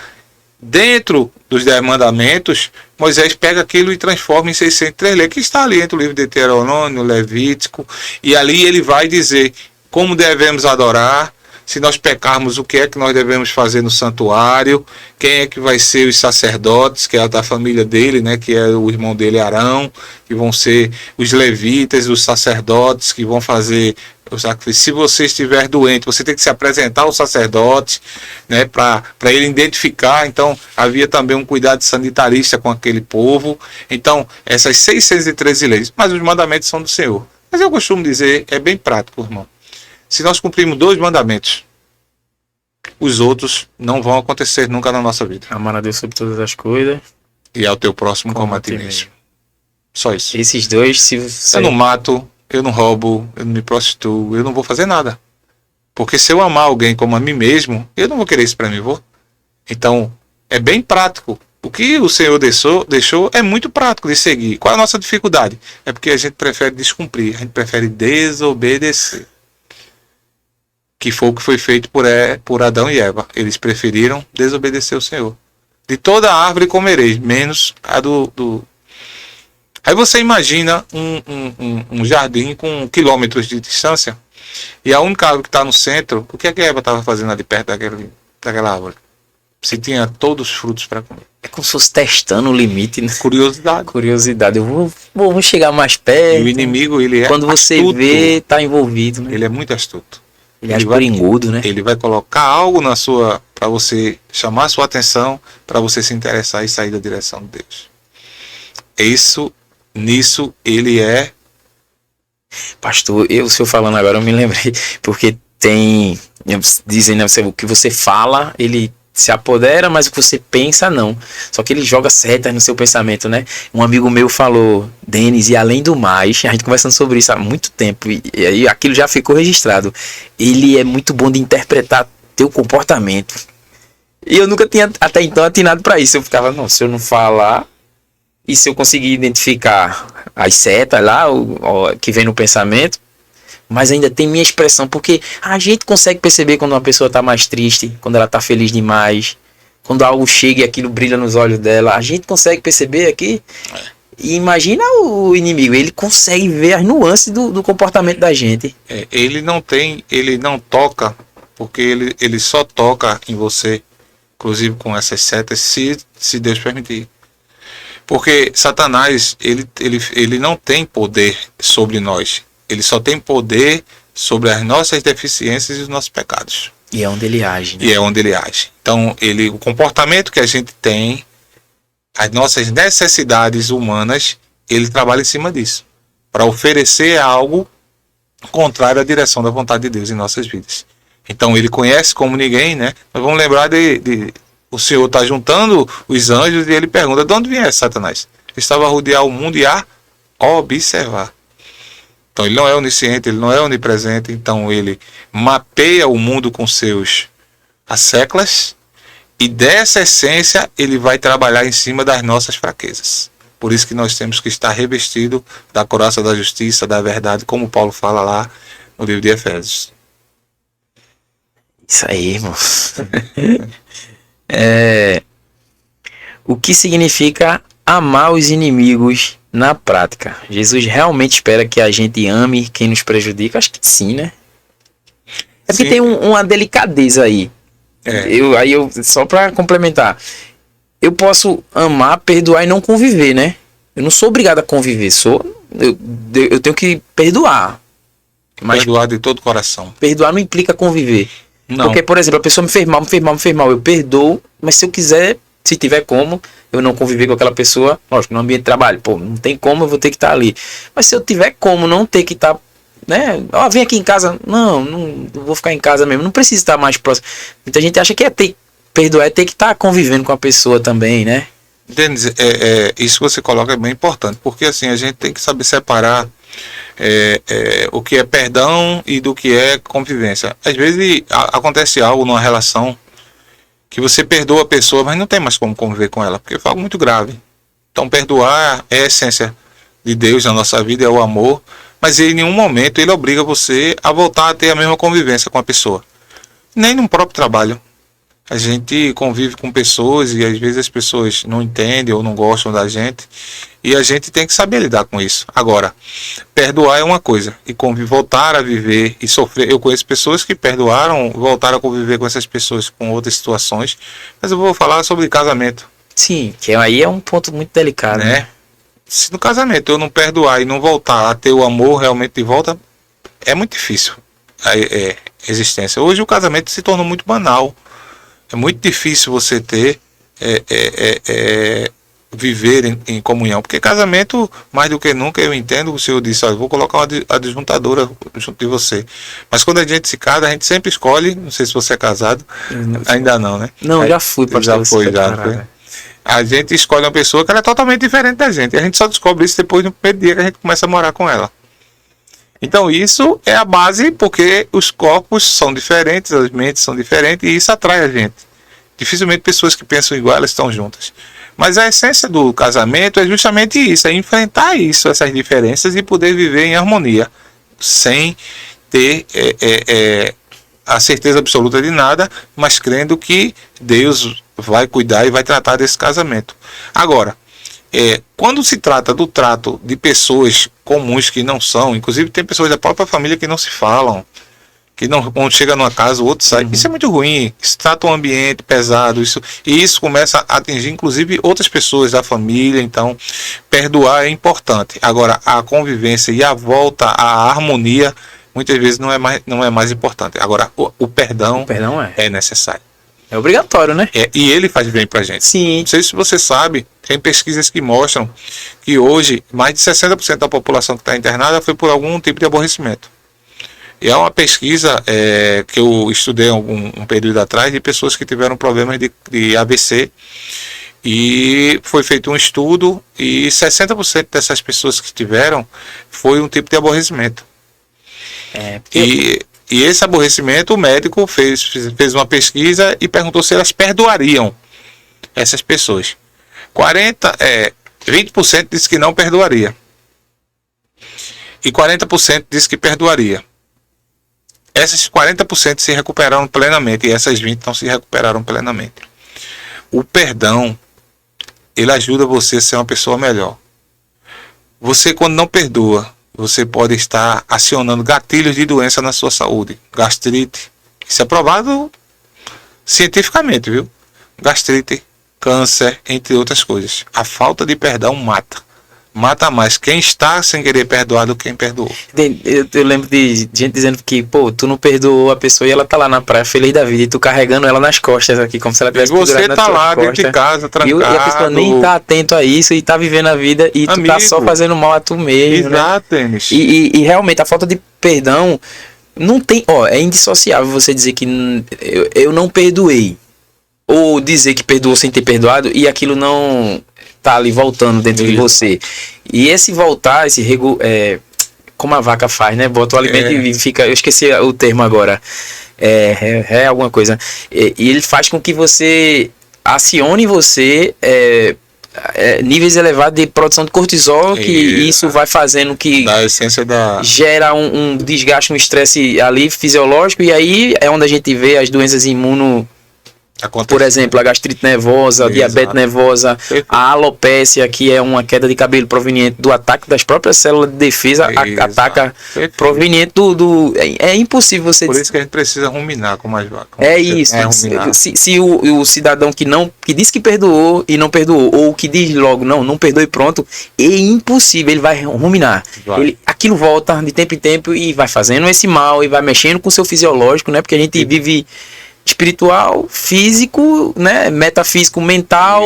dentro dos 10 mandamentos, Moisés pega aquilo e transforma em 603 leis, que está ali entre o livro de Deuteronômio, Levítico, e ali ele vai dizer como devemos adorar. Se nós pecarmos, o que é que nós devemos fazer no santuário? Quem é que vai ser os sacerdotes, que é da família dele, né, que é o irmão dele, Arão, que vão ser os levitas, os sacerdotes, que vão fazer o sacrifício. Se você estiver doente, você tem que se apresentar ao sacerdote, né, para ele identificar. Então, havia também um cuidado sanitarista com aquele povo. Então, essas 613 leis. Mas os mandamentos são do Senhor. Mas eu costumo dizer, é bem prático, irmão. Se nós cumprirmos 2 mandamentos, os outros não vão acontecer nunca na nossa vida. Amar a Deus sobre todas as coisas. E ao teu próximo como a ti mesmo. Só isso. Esses 2, se você... Eu não mato, eu não roubo, eu não me prostituo, eu não vou fazer nada. Porque se eu amar alguém como a mim mesmo, eu não vou querer isso para mim, vou. Então, é bem prático. O que o Senhor deixou é muito prático de seguir. Qual é a nossa dificuldade? É porque a gente prefere descumprir, a gente prefere desobedecer. Que foi o que foi feito por Adão e Eva. Eles preferiram desobedecer o Senhor. De toda a árvore comereis, menos a do... Aí você imagina um jardim com quilômetros de distância, e a única árvore que está no centro, o que é que a Eva estava fazendo ali perto daquela árvore? Se tinha todos os frutos para comer. É como se fosse testando o limite, né? Curiosidade. Curiosidade. Eu vou chegar mais perto. E o inimigo, ele é quando você astuto. Vê, tá envolvido, né? Ele é muito astuto. Ele é coringudo, né? Ele vai colocar algo para você chamar a sua atenção, para você se interessar e sair da direção de Deus. Nisso ele é... Pastor, o senhor falando agora, eu me lembrei, porque dizem, né, o que você fala, ele se apodera, mas o que você pensa, não. Só que ele joga setas no seu pensamento, né? Um amigo meu falou, Denis, e além do mais, a gente conversando sobre isso há muito tempo, e aí aquilo já ficou registrado. Ele é muito bom de interpretar teu comportamento. E eu nunca tinha até então atinado para isso. Eu ficava, não, se eu não falar, e se eu conseguir identificar as setas lá, que vem no pensamento, mas ainda tem minha expressão, porque a gente consegue perceber quando uma pessoa está mais triste, quando ela está feliz demais, quando algo chega e aquilo brilha nos olhos dela, a gente consegue perceber aqui. E imagina o inimigo, ele consegue ver as nuances do comportamento da gente. Ele não toca, porque ele só toca em você, inclusive com essas setas, se Deus permitir. Porque Satanás, ele não tem poder sobre nós. Ele só tem poder sobre as nossas deficiências e os nossos pecados. E é onde ele age, né? E é onde ele age. Então, o comportamento que a gente tem, as nossas necessidades humanas, ele trabalha em cima disso. Para oferecer algo contrário à direção da vontade de Deus em nossas vidas. Então, ele conhece como ninguém, né? Nós vamos lembrar o Senhor está juntando os anjos e ele pergunta, de onde vier Satanás? Ele estava a rodear o mundo e a observar. Então ele não é onisciente, ele não é onipresente, então ele mapeia o mundo com seus asseclas e dessa essência ele vai trabalhar em cima das nossas fraquezas. Por isso que nós temos que estar revestido da couraça da justiça, da verdade, como Paulo fala lá no livro de Efésios. Isso aí, irmão. O que significa amar os inimigos na prática? Jesus realmente espera que a gente ame quem nos prejudica? Acho que sim, né? É porque tem uma delicadeza aí. Só para complementar, eu posso amar, perdoar e não conviver, né? Eu não sou obrigado a conviver, eu tenho que perdoar. Mas perdoar de todo o coração. Perdoar não implica conviver. Não. Porque, por exemplo, a pessoa me fez mal, eu perdoo, mas se eu quiser, se tiver como, eu não conviver com aquela pessoa, lógico, no ambiente de trabalho, não tem como, eu vou ter que estar ali. Mas se eu tiver como não ter que estar, né, vem aqui em casa, não vou ficar em casa mesmo, não preciso estar mais próximo. Muita gente acha que perdoar é ter que estar convivendo com a pessoa também, né? Denis, isso que você coloca é bem importante, porque assim, a gente tem que saber separar o que é perdão e do que é convivência. Às vezes acontece algo numa relação que você perdoa a pessoa, mas não tem mais como conviver com ela, porque foi algo muito grave. Então perdoar é a essência de Deus na nossa vida, é o amor, mas em nenhum momento ele obriga você a voltar a ter a mesma convivência com a pessoa. Nem no próprio trabalho. A gente convive com pessoas e às vezes as pessoas não entendem ou não gostam da gente, e a gente tem que saber lidar com isso. Agora, perdoar é uma coisa, e voltar a viver e sofrer. Eu conheço pessoas que perdoaram, voltaram a conviver com essas pessoas com outras situações, mas eu vou falar sobre casamento. Sim, que aí é um ponto muito delicado, né? Se no casamento eu não perdoar e não voltar a ter o amor realmente de volta, é muito difícil a existência. Hoje o casamento se tornou muito banal. É muito difícil você ter viver em comunhão, porque casamento, mais do que nunca, eu entendo, o Senhor disse, vou colocar uma adjuntadora junto de você, mas quando a gente se casa, a gente sempre escolhe, não sei se você é casado, ainda não, né? Não, já fui, já foi. A gente escolhe uma pessoa que ela é totalmente diferente da gente, e a gente só descobre isso depois no primeiro dia que a gente começa a morar com ela. Então isso é a base, porque os corpos são diferentes, as mentes são diferentes, e isso atrai a gente. Dificilmente pessoas que pensam igual, elas estão juntas. Mas a essência do casamento é justamente isso, é enfrentar isso, essas diferenças e poder viver em harmonia, sem ter a certeza absoluta de nada, mas crendo que Deus vai cuidar e vai tratar desse casamento. Agora, quando se trata do trato de pessoas comuns que não são, inclusive tem pessoas da própria família que não se falam, que não, quando chega numa casa o outro sai, isso é muito ruim, isso trata um ambiente pesado, e isso começa a atingir inclusive outras pessoas da família. Então perdoar é importante. Agora a convivência e a volta à harmonia muitas vezes não é mais importante. Agora o perdão é necessário, é obrigatório, né? E ele faz bem pra gente. Sim. Não sei se você sabe, tem pesquisas que mostram que hoje mais de 60% da população que está internada foi por algum tipo de aborrecimento. E é uma pesquisa que eu estudei um período atrás de pessoas que tiveram problemas de AVC. E foi feito um estudo e 60% dessas pessoas que tiveram foi um tipo de aborrecimento. E esse aborrecimento, o médico fez uma pesquisa e perguntou se elas perdoariam essas pessoas. 20% disse que não perdoaria. E 40% disse que perdoaria. Essas 40% se recuperaram plenamente e essas 20% não se recuperaram plenamente. O perdão, ele ajuda você a ser uma pessoa melhor. Você, quando não perdoa, você pode estar acionando gatilhos de doença na sua saúde. Gastrite, isso é provado cientificamente, viu? Gastrite, câncer, entre outras coisas. A falta de perdão mata mais quem está sem querer perdoar do que quem perdoou. Eu lembro de gente dizendo que, tu não perdoou a pessoa e ela tá lá na praia feliz da vida e tu carregando ela nas costas aqui, como se ela tivesse você tá lá dentro de casa, trancado. E a pessoa nem tá atento a isso e tá vivendo a vida e tu tá só fazendo mal a tu mesmo. Exato, né? E realmente a falta de perdão não tem, é indissociável você dizer que eu não perdoei ou dizer que perdoou sem ter perdoado e aquilo não tá ali voltando dentro de você. E esse voltar, como a vaca faz, né? Bota o alimento e fica... Eu esqueci o termo agora. É alguma coisa. E ele faz com que você acione em você níveis elevados de produção de cortisol, que isso vai fazendo que da essência gera um desgaste, um estresse ali fisiológico, e aí é onde a gente vê as doenças por exemplo, a gastrite nervosa, a diabetes nervosa, a alopécia, que é uma queda de cabelo proveniente do ataque das próprias células de defesa, ataca proveniente do... É impossível você... Por isso que a gente precisa ruminar com mais vacas. Isso. Se o cidadão que diz que perdoou e não perdoou, ou que diz logo, não perdoe, pronto, é impossível, ele vai ruminar. Aquilo volta de tempo em tempo e vai fazendo esse mal e vai mexendo com o seu fisiológico, né? Porque a gente vive... espiritual, físico, né, metafísico, mental,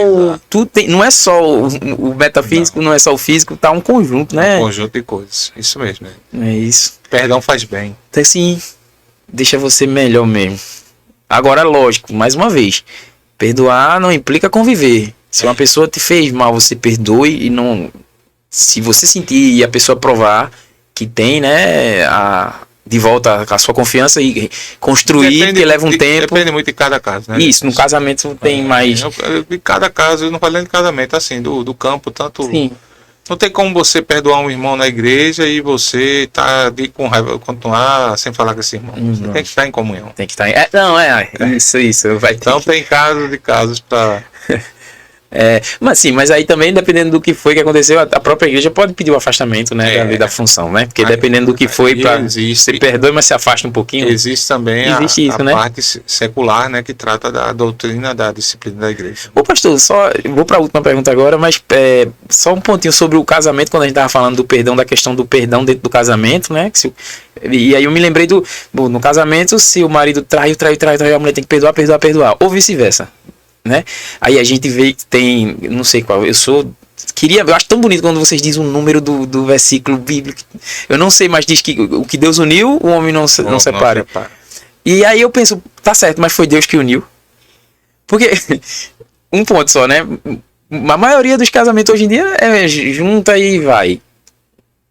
tudo tem, não é só o metafísico, não é só o físico, tá um conjunto, né? Um conjunto de coisas, isso mesmo. É isso. Perdão faz bem. Então, assim, deixa você melhor mesmo. Agora, lógico, mais uma vez, perdoar não implica conviver. Se uma pessoa te fez mal, você perdoe e não... Se você sentir e a pessoa provar que tem, né, de volta a sua confiança e construir, que leva um tempo. Depende muito de cada caso, né? Isso, no casamento tem mais... De cada caso, eu não falei de casamento, assim, do campo, tanto... Sim. Não tem como você perdoar um irmão na igreja e você tá com raiva, continuar sem falar com esse irmão. Você tem que estar em comunhão. Tem que estar isso. Então tem casos para... Mas aí também, dependendo do que foi que aconteceu, a própria igreja pode pedir o afastamento, né, da função, né? Porque dependendo do que foi, você perdoe, mas se afasta um pouquinho. Existe também a parte secular, né, que trata da doutrina, da disciplina da igreja. Ô pastor, vou para a última pergunta agora, mas só um pontinho sobre o casamento, quando a gente estava falando do perdão, da questão do perdão dentro do casamento, né? E aí eu me lembrei no casamento, se o marido traiu, a mulher tem que perdoar, ou vice-versa. Né? Aí a gente vê que tem, não sei qual, eu acho tão bonito quando vocês dizem o número do versículo bíblico. Eu não sei, mas diz que o que Deus uniu, o homem não separa. E aí eu penso, tá certo, mas foi Deus que uniu. Porque, um ponto só, né? A maioria dos casamentos hoje em dia junta e vai.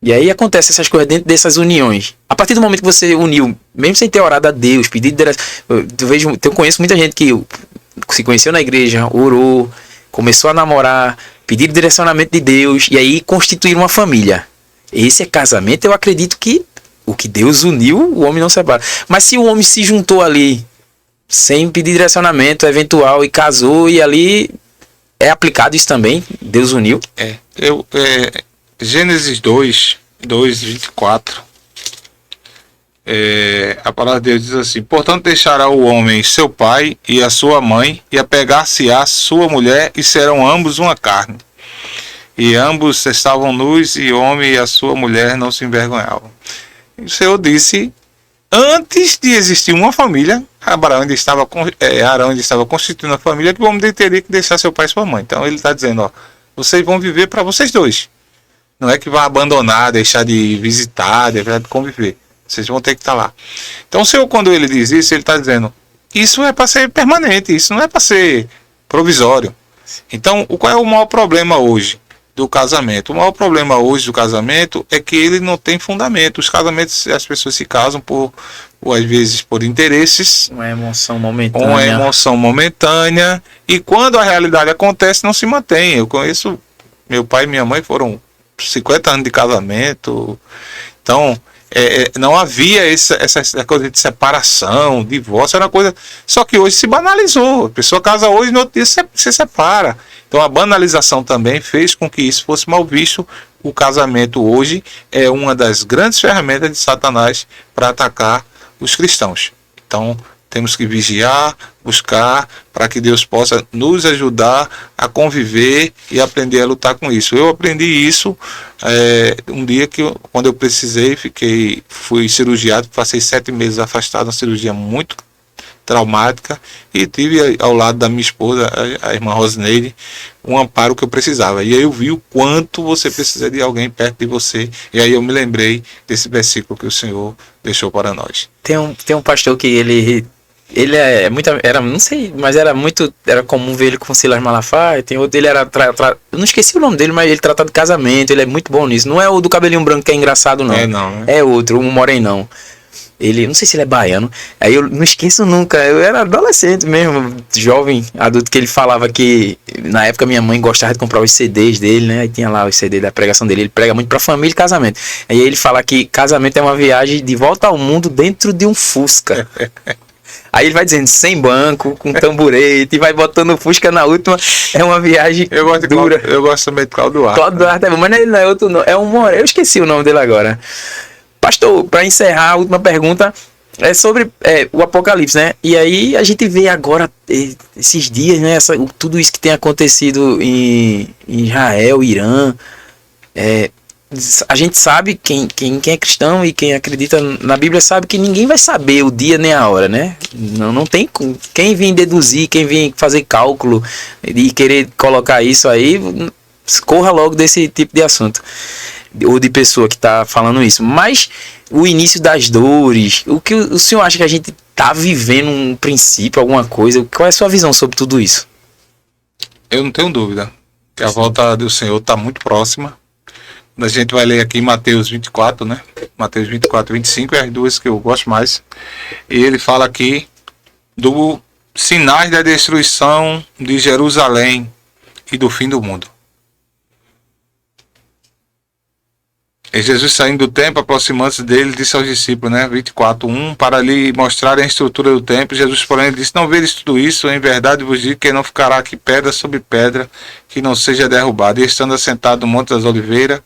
E aí acontece essas coisas dentro dessas uniões. A partir do momento que você uniu, mesmo sem ter orado a Deus, pedido eu conheço muita gente que se conheceu na igreja, orou, começou a namorar, pedir direcionamento de Deus e aí constituir uma família. Esse é casamento, eu acredito que o que Deus uniu, o homem não separa. Mas se o homem se juntou ali sem pedir direcionamento eventual e casou e ali é aplicado isso também, Deus uniu? Gênesis 2:24. A palavra de Deus diz assim: portanto deixará o homem seu pai e a sua mãe, e apegar-se-á a sua mulher, e serão ambos uma carne. E ambos estavam nus, e o homem e a sua mulher não se envergonhavam. O Senhor disse, antes de existir uma família, Arão ainda estava constituindo a família, que o homem teria que deixar seu pai e sua mãe. Então ele está dizendo, ó, vocês vão viver para vocês dois. Não é que vai abandonar, deixar de visitar, deixar de conviver. Vocês vão ter que estar lá. Então o Senhor, quando ele diz isso, ele está dizendo, isso é para ser permanente, isso não é para ser provisório. Então, qual é o maior problema hoje do casamento? O maior problema hoje do casamento é que ele não tem fundamento. Os casamentos, as pessoas se casam às vezes por interesses. Uma emoção momentânea. E quando a realidade acontece, não se mantém. Eu conheço, meu pai e minha mãe foram 50 anos de casamento. Então, não havia essa coisa de separação, divórcio, era uma coisa. Só que hoje se banalizou. A pessoa casa hoje e no outro dia se separa. Então a banalização também fez com que isso fosse mal visto. O casamento hoje é uma das grandes ferramentas de Satanás para atacar os cristãos. Então temos que vigiar, buscar, para que Deus possa nos ajudar a conviver e aprender a lutar com isso. Eu aprendi isso um dia quando eu precisei, fui cirurgiado, passei 7 meses afastado, uma cirurgia muito traumática, e tive ao lado da minha esposa, a irmã Rosineide, um amparo que eu precisava. E aí eu vi o quanto você precisa de alguém perto de você, e aí eu me lembrei desse versículo que o Senhor deixou para nós. Tem um pastor que ele não sei, mas era comum ver ele com Silas Malafaia. Tem outro, ele era eu não esqueci o nome dele, mas ele trata de casamento, ele é muito bom nisso. Não é o do cabelinho branco que é engraçado, não. É outro, um morenão. Ele, não sei se ele é baiano. Aí eu não esqueço nunca, eu era adolescente mesmo, jovem, adulto, que ele falava que na época minha mãe gostava de comprar os CDs dele, né? Aí tinha lá os CDs da pregação dele, ele prega muito pra família e casamento. Aí ele fala que casamento é uma viagem de volta ao mundo dentro de um Fusca. Aí ele vai dizendo, sem banco, com tamborete, e vai botando o Fusca na última. É uma viagem dura. Eu gosto também de Cláudio Duarte. Cláudio Duarte é bom, mas ele não é outro, não. É um moreno. Eu esqueci o nome dele agora. Pastor, para encerrar, a última pergunta é sobre o Apocalipse, né? E aí a gente vê agora, esses dias, né? Tudo isso que tem acontecido em Israel, Irã. A gente sabe, quem é cristão e quem acredita na Bíblia sabe que ninguém vai saber o dia nem a hora, né? Não tem quem vir deduzir, quem vir fazer cálculo e querer colocar isso aí, corra logo desse tipo de assunto. Ou de pessoa que está falando isso. Mas o início das dores, o que o senhor acha que a gente está vivendo um princípio, alguma coisa? Qual é a sua visão sobre tudo isso? Eu não tenho dúvida que a volta do Senhor está muito próxima. A gente vai ler aqui Mateus 24, né? Mateus 24, 25 é as duas que eu gosto mais. E ele fala aqui do sinais da destruição de Jerusalém e do fim do mundo. E Jesus, saindo do templo, aproximando-se dele, disse aos discípulos, né, 24:1, para lhe mostrar a estrutura do templo. Jesus, porém, disse, não vedes tudo isso? Em verdade vos digo que não ficará aqui pedra sobre pedra que não seja derrubada. E estando assentado no Monte das Oliveiras,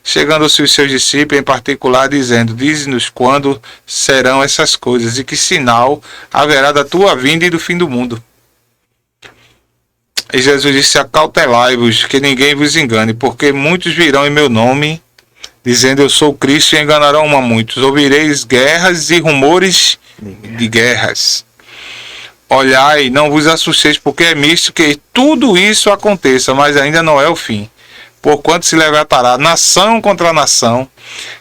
chegando-se os seus discípulos, em particular, dizendo, dize-nos quando serão essas coisas e que sinal haverá da tua vinda e do fim do mundo. E Jesus disse, acautelai-vos, que ninguém vos engane, porque muitos virão em meu nome, dizendo eu sou Cristo, e enganarão a muitos. Ouvireis guerras e rumores de guerras. Olhai, não vos assusteis, porque é misto que tudo isso aconteça, mas ainda não é o fim. Porquanto se levantará nação contra nação,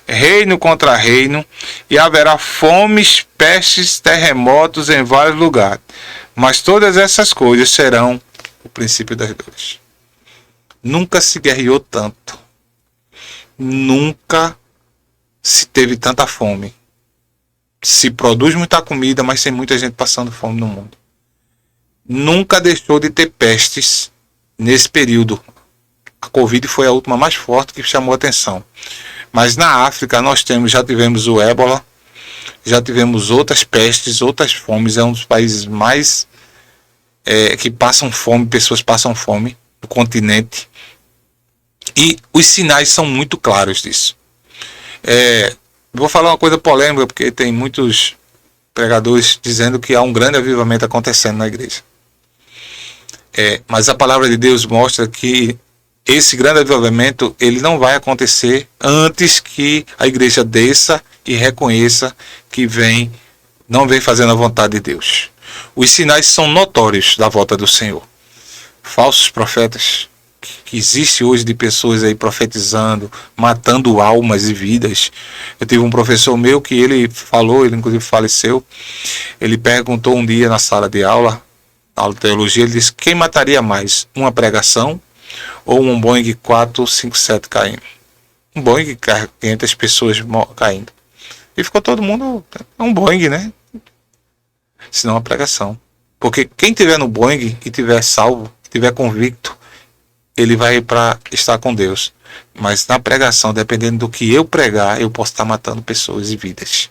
reino contra reino, e haverá fomes, pestes, terremotos em vários lugares. Mas todas essas coisas serão o princípio das dores. Nunca se guerreou tanto. Nunca se teve tanta fome. Se produz muita comida, mas tem muita gente passando fome no mundo. Nunca deixou de ter pestes nesse período. A Covid foi a última mais forte que chamou a atenção. Mas na África nós já tivemos o ébola, já tivemos outras pestes, outras fomes. É um dos países mais que passam fome, pessoas passam fome no continente. E os sinais são muito claros disso. Vou falar uma coisa polêmica, porque tem muitos pregadores dizendo que há um grande avivamento acontecendo na igreja. Mas a palavra de Deus mostra que esse grande avivamento ele não vai acontecer antes que a igreja desça e reconheça que não vem fazendo a vontade de Deus. Os sinais são notórios da volta do Senhor. Falsos profetas, que existe hoje de pessoas aí profetizando, matando almas e vidas. Eu tive um professor meu que ele inclusive faleceu, ele perguntou um dia na sala de aula de teologia, ele disse: quem mataria mais, uma pregação ou um Boeing 457 caindo? Um Boeing, 500 pessoas caindo. E ficou todo mundo, um Boeing, né? Senão uma pregação. Porque quem estiver no Boeing e estiver salvo, estiver convicto, ele vai para estar com Deus. Mas na pregação, dependendo do que eu pregar, eu posso estar matando pessoas e vidas.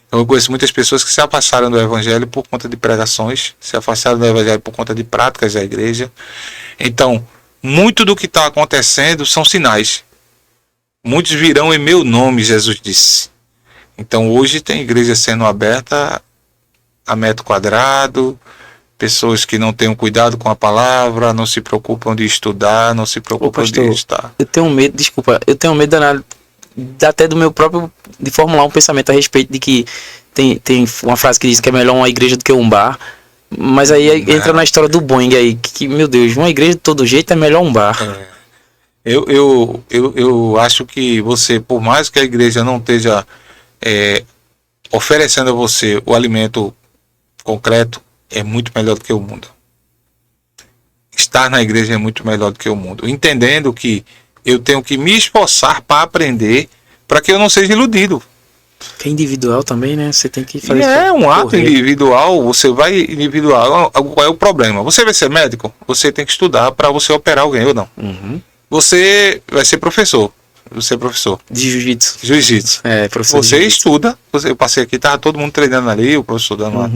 Eu conheço muitas pessoas que se afastaram do Evangelho por conta de pregações, se afastaram do Evangelho por conta de práticas da igreja. Então, muito do que está acontecendo são sinais. Muitos virão em meu nome, Jesus disse. Então, hoje tem igreja sendo aberta a metro quadrado, pessoas que não têm cuidado com a palavra, não se preocupam de estudar, não se preocupam de estar. Eu tenho medo, eu tenho medo danado, até do meu próprio, de formular um pensamento a respeito de que tem uma frase que diz que é melhor uma igreja do que um bar, mas aí entra na história do Boeing aí, que meu Deus, uma igreja de todo jeito é melhor um bar. Eu acho que você, por mais que a igreja não esteja oferecendo a você o alimento concreto, é muito melhor do que o mundo. Estar na igreja é muito melhor do que o mundo. Entendendo que eu tenho que me esforçar para aprender, para que eu não seja iludido. Que é individual também, né? Você tem que fazer um ato individual, você vai individual. Qual é o problema? Você vai ser médico? Você tem que estudar para você operar alguém ou não. Uhum. Você vai ser professor. Você é professor. De jiu-jitsu. Jiu-jitsu. Professor. Você estuda. Eu passei aqui, tava todo mundo treinando ali, o professor dando lá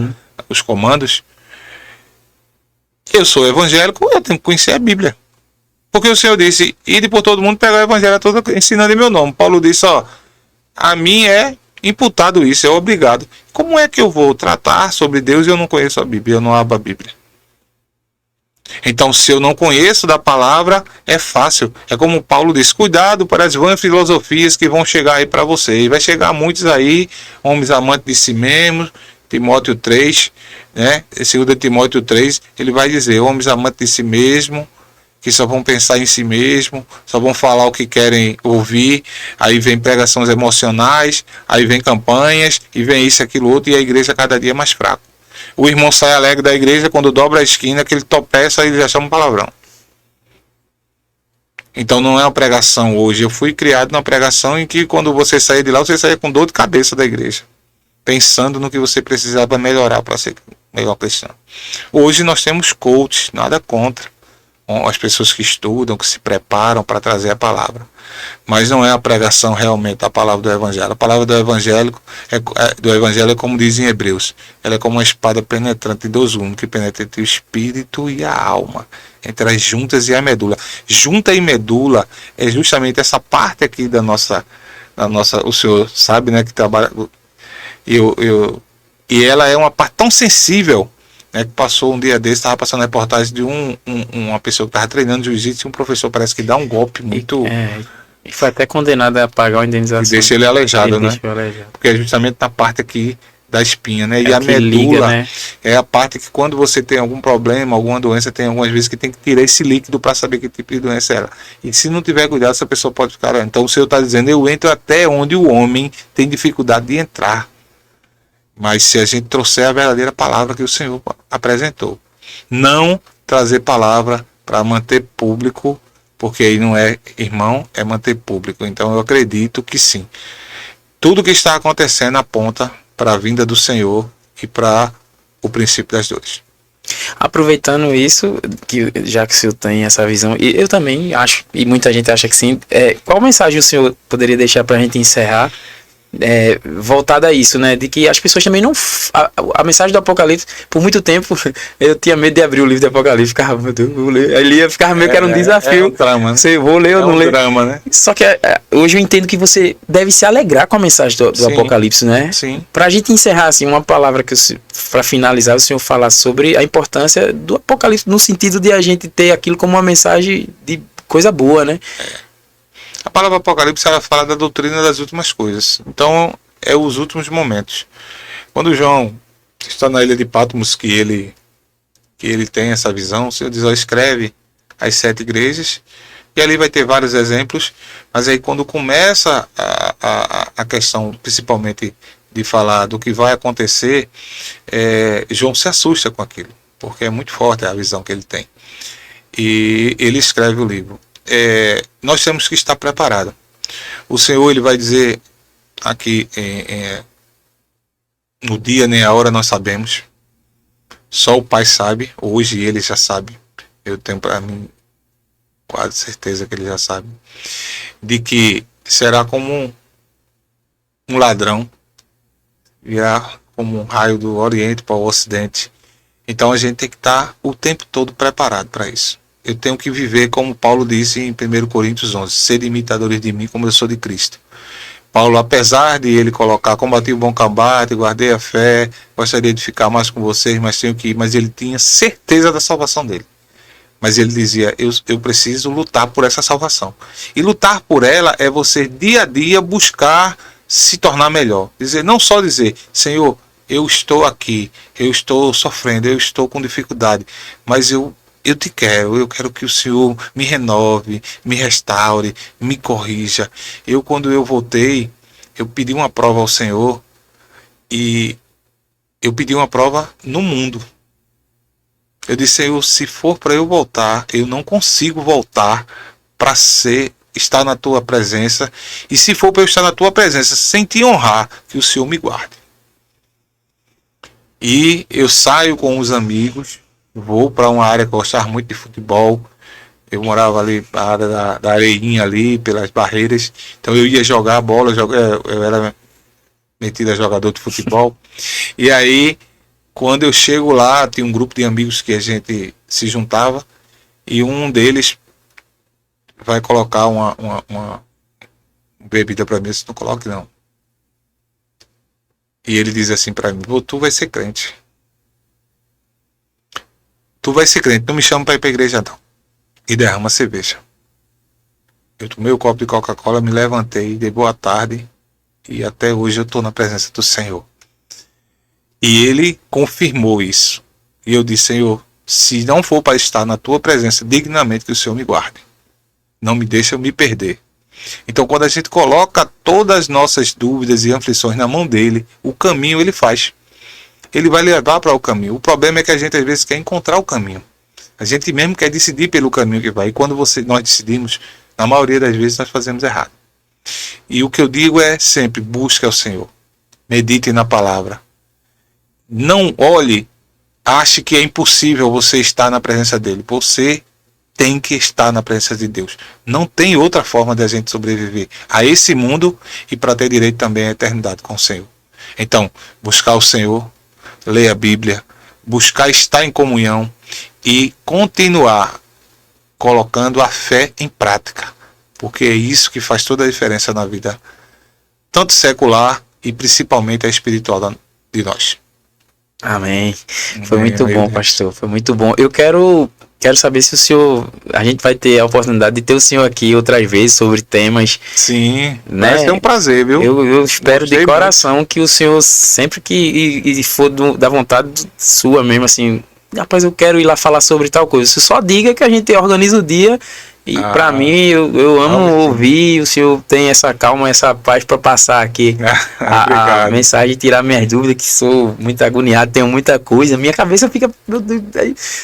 os comandos. Eu sou evangélico, eu tenho que conhecer a Bíblia. Porque o Senhor disse: ide por todo mundo, pegar o evangelho todo, ensinando em meu nome. Paulo disse: a mim é imputado isso, é obrigado. Como é que eu vou tratar sobre Deus e eu não conheço a Bíblia, eu não abro a Bíblia? Então, se eu não conheço da palavra, é fácil. É como Paulo diz: cuidado para as vãs filosofias que vão chegar aí para você. E vai chegar muitos aí, homens amantes de si mesmos. Timóteo 3, né? 2 Timóteo 3, ele vai dizer: homens amantes de si mesmo, que só vão pensar em si mesmo, só vão falar o que querem ouvir. Aí vem pregações emocionais, aí vem campanhas, e vem isso, aquilo, outro, e a igreja cada dia é mais fraca. O irmão sai alegre da igreja, quando dobra a esquina, que ele tropeça, ele já chama um palavrão. Então não é uma pregação hoje. Eu fui criado numa pregação em que quando você saía de lá, você saía com dor de cabeça da igreja, pensando no que você precisava melhorar para ser melhor cristão. Hoje nós temos coaches, nada contra as pessoas que estudam, que se preparam para trazer a palavra. Mas não é a pregação realmente a palavra do Evangelho. A palavra do Evangelho é como diz em Hebreus: ela é como uma espada penetrante de dois gumes, que penetra entre o espírito e a alma, entre as juntas e a medula. Junta e medula é justamente essa parte aqui da nossa, o senhor sabe, né, que trabalha. E ela é uma parte tão sensível, né, que passou um dia desse, estava passando a reportagem de uma pessoa que estava treinando jiu-jitsu, e um professor parece que dá um golpe muito... E foi até condenado a pagar a indenização. E deixa ele aleijado, né? Porque é justamente na parte aqui da espinha, né? E a medula liga, né? É a parte que, quando você tem algum problema, alguma doença, tem algumas vezes que tem que tirar esse líquido para saber que tipo de doença é ela. E se não tiver cuidado, essa pessoa pode ficar... Então o Senhor está dizendo: eu entro até onde o homem tem dificuldade de entrar. Mas se a gente trouxer a verdadeira palavra que o Senhor apresentou, não trazer palavra para manter público, porque aí não é irmão, é manter público. Então eu acredito que sim. Tudo que está acontecendo aponta para a vinda do Senhor e para o princípio das dores. Aproveitando isso, que já que o senhor tem essa visão, e eu também acho, e muita gente acha que sim, qual mensagem o senhor poderia deixar para a gente encerrar, voltada a isso, né? De que as pessoas também não. A mensagem do Apocalipse, por muito tempo, eu tinha medo de abrir o livro do Apocalipse, ficava, meu Deus, vou ler. Aí lia, ficava meio que era um desafio. É um drama, né? Você vou ler ou não ler. Drama, né? Só que hoje eu entendo que você deve se alegrar com a mensagem do Sim, Apocalipse, né? Sim. Pra gente encerrar, assim, uma palavra pra finalizar, o senhor falar sobre a importância do Apocalipse, no sentido de a gente ter aquilo como uma mensagem de coisa boa, né? A palavra Apocalipse, ela fala da doutrina das últimas coisas. Então, é os últimos momentos. Quando João está na ilha de Patmos, que ele tem essa visão, o Senhor diz, ó, escreve as 7 igrejas, e ali vai ter vários exemplos, mas aí quando começa a questão, principalmente de falar do que vai acontecer, João se assusta com aquilo, porque é muito forte a visão que ele tem. E ele escreve o livro. Nós temos que estar preparados. O Senhor, ele vai dizer aqui, no dia nem a hora nós sabemos, só o Pai sabe, hoje ele já sabe, eu tenho para mim quase certeza que ele já sabe, de que será como um ladrão, virá como um raio do Oriente para o Ocidente. Então a gente tem que estar o tempo todo preparado para isso. Eu tenho que viver como Paulo disse em 1 Coríntios 11, ser imitadores de mim como eu sou de Cristo. Paulo, apesar de ele colocar, combati o bom combate, guardei a fé, gostaria de ficar mais com vocês, mas tenho que ir, mas ele tinha certeza da salvação dele. Mas ele dizia, eu preciso lutar por essa salvação. E lutar por ela é você dia a dia buscar se tornar melhor. Não só dizer, Senhor, eu estou aqui, eu estou sofrendo, eu estou com dificuldade, mas eu te quero, eu quero que o Senhor me renove, me restaure, me corrija. Quando eu voltei, eu pedi uma prova ao Senhor, e eu pedi uma prova no mundo. Eu disse, Senhor, se for para eu voltar, eu não consigo voltar para estar na tua presença, e se for para eu estar na tua presença sem te honrar, que o Senhor me guarde. E eu saio com os amigos, vou para uma área que eu gostava muito de futebol. Eu morava ali na área da areinha ali, pelas barreiras. Então eu ia jogar a bola, eu era metido a jogador de futebol. E aí, quando eu chego lá, tinha um grupo de amigos que a gente se juntava, e um deles vai colocar uma bebida para mim. Eu disse, não coloque não. E ele diz assim para mim, tu vai ser crente. Tu vai ser crente, não me chama para ir para a igreja não. E derrama cerveja. Eu tomei o copo de Coca-Cola, me levantei, dei boa tarde, e até hoje eu estou na presença do Senhor. E ele confirmou isso. E eu disse, Senhor, se não for para estar na tua presença dignamente, que o Senhor me guarde. Não me deixe eu me perder. Então, quando a gente coloca todas as nossas dúvidas e aflições na mão dele, o caminho ele faz. Ele vai levar para o caminho. O problema é que a gente às vezes quer encontrar o caminho. A gente mesmo quer decidir pelo caminho que vai. E quando nós decidimos, na maioria das vezes nós fazemos errado. E o que eu digo é sempre, busque ao Senhor. Medite na palavra. Não olhe, ache que é impossível você estar na presença dele. Você tem que estar na presença de Deus. Não tem outra forma de a gente sobreviver a esse mundo e para ter direito também à eternidade com o Senhor. Então, buscar o Senhor, ler a Bíblia, buscar estar em comunhão e continuar colocando a fé em prática, porque é isso que faz toda a diferença na vida, tanto secular e principalmente a espiritual de nós. Amém. Foi muito bom, pastor. Foi muito bom. Eu quero saber se o senhor... A gente vai ter a oportunidade de ter o senhor aqui outras vezes sobre temas. Sim, né? Vai ser um prazer, viu? Eu espero de coração que o senhor, sempre que for da vontade sua mesmo, assim... Rapaz, eu quero ir lá falar sobre tal coisa. Você só diga que a gente organiza o dia. E pra mim, eu amo ouvir. O senhor tem essa calma, essa paz para passar aqui a mensagem, tirar minhas dúvidas, que sou muito agoniado, tenho muita coisa. Minha cabeça fica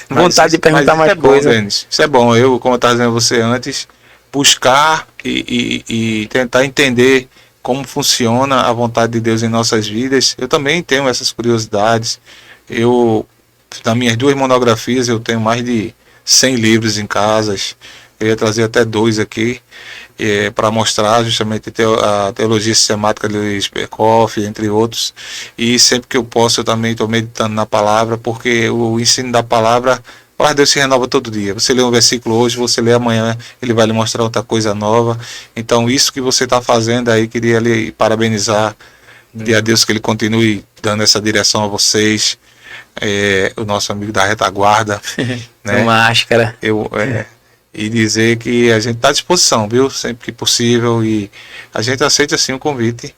vontade de perguntar mais coisas. Isso é bom. Eu, como eu estava dizendo a você antes, buscar e tentar entender como funciona a vontade de Deus em nossas vidas. Eu também tenho essas curiosidades. Eu nas minhas 2 monografias eu tenho mais de 100 livros em casas. Eu ia trazer até 2 aqui para mostrar justamente a teologia sistemática de Luiz Berkoff, entre outros. E sempre que eu posso eu também estou meditando na palavra, porque o ensino da palavra, a palavra de Deus se renova todo dia. Você lê um versículo hoje, você lê amanhã, ele vai lhe mostrar outra coisa nova. Então isso que você está fazendo aí, queria lhe parabenizar, pedir a Deus que ele continue dando essa direção a vocês. O nosso amigo da retaguarda, né? Máscara. E dizer que a gente está à disposição, viu? Sempre que possível, e a gente aceita sim o convite.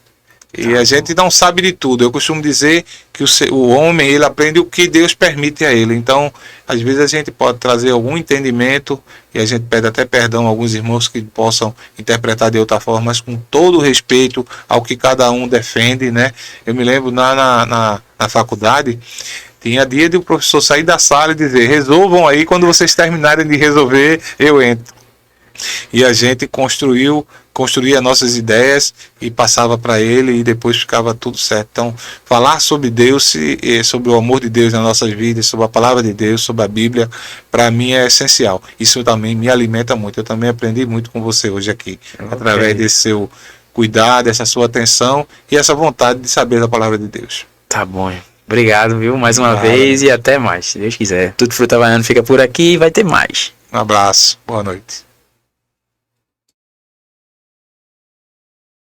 E a gente não sabe de tudo. Eu costumo dizer que o homem, ele aprende o que Deus permite a ele. Então, às vezes a gente pode trazer algum entendimento, e a gente pede até perdão a alguns irmãos que possam interpretar de outra forma, mas com todo o respeito ao que cada um defende, né? Eu me lembro na faculdade, tinha dia de o professor sair da sala e dizer: resolvam aí, quando vocês terminarem de resolver, eu entro. E a gente construía nossas ideias e passava para ele, e depois ficava tudo certo. Então, falar sobre Deus e sobre o amor de Deus nas nossas vidas, sobre a palavra de Deus, sobre a Bíblia, para mim é essencial. Isso também me alimenta muito. Eu também aprendi muito com você hoje aqui, através desse seu cuidado, dessa sua atenção e essa vontade de saber da palavra de Deus. Tá bom. Obrigado, viu? Mais uma vez e até mais, se Deus quiser. Tudo Fruta Havaiana fica por aqui e vai ter mais. Um abraço. Boa noite.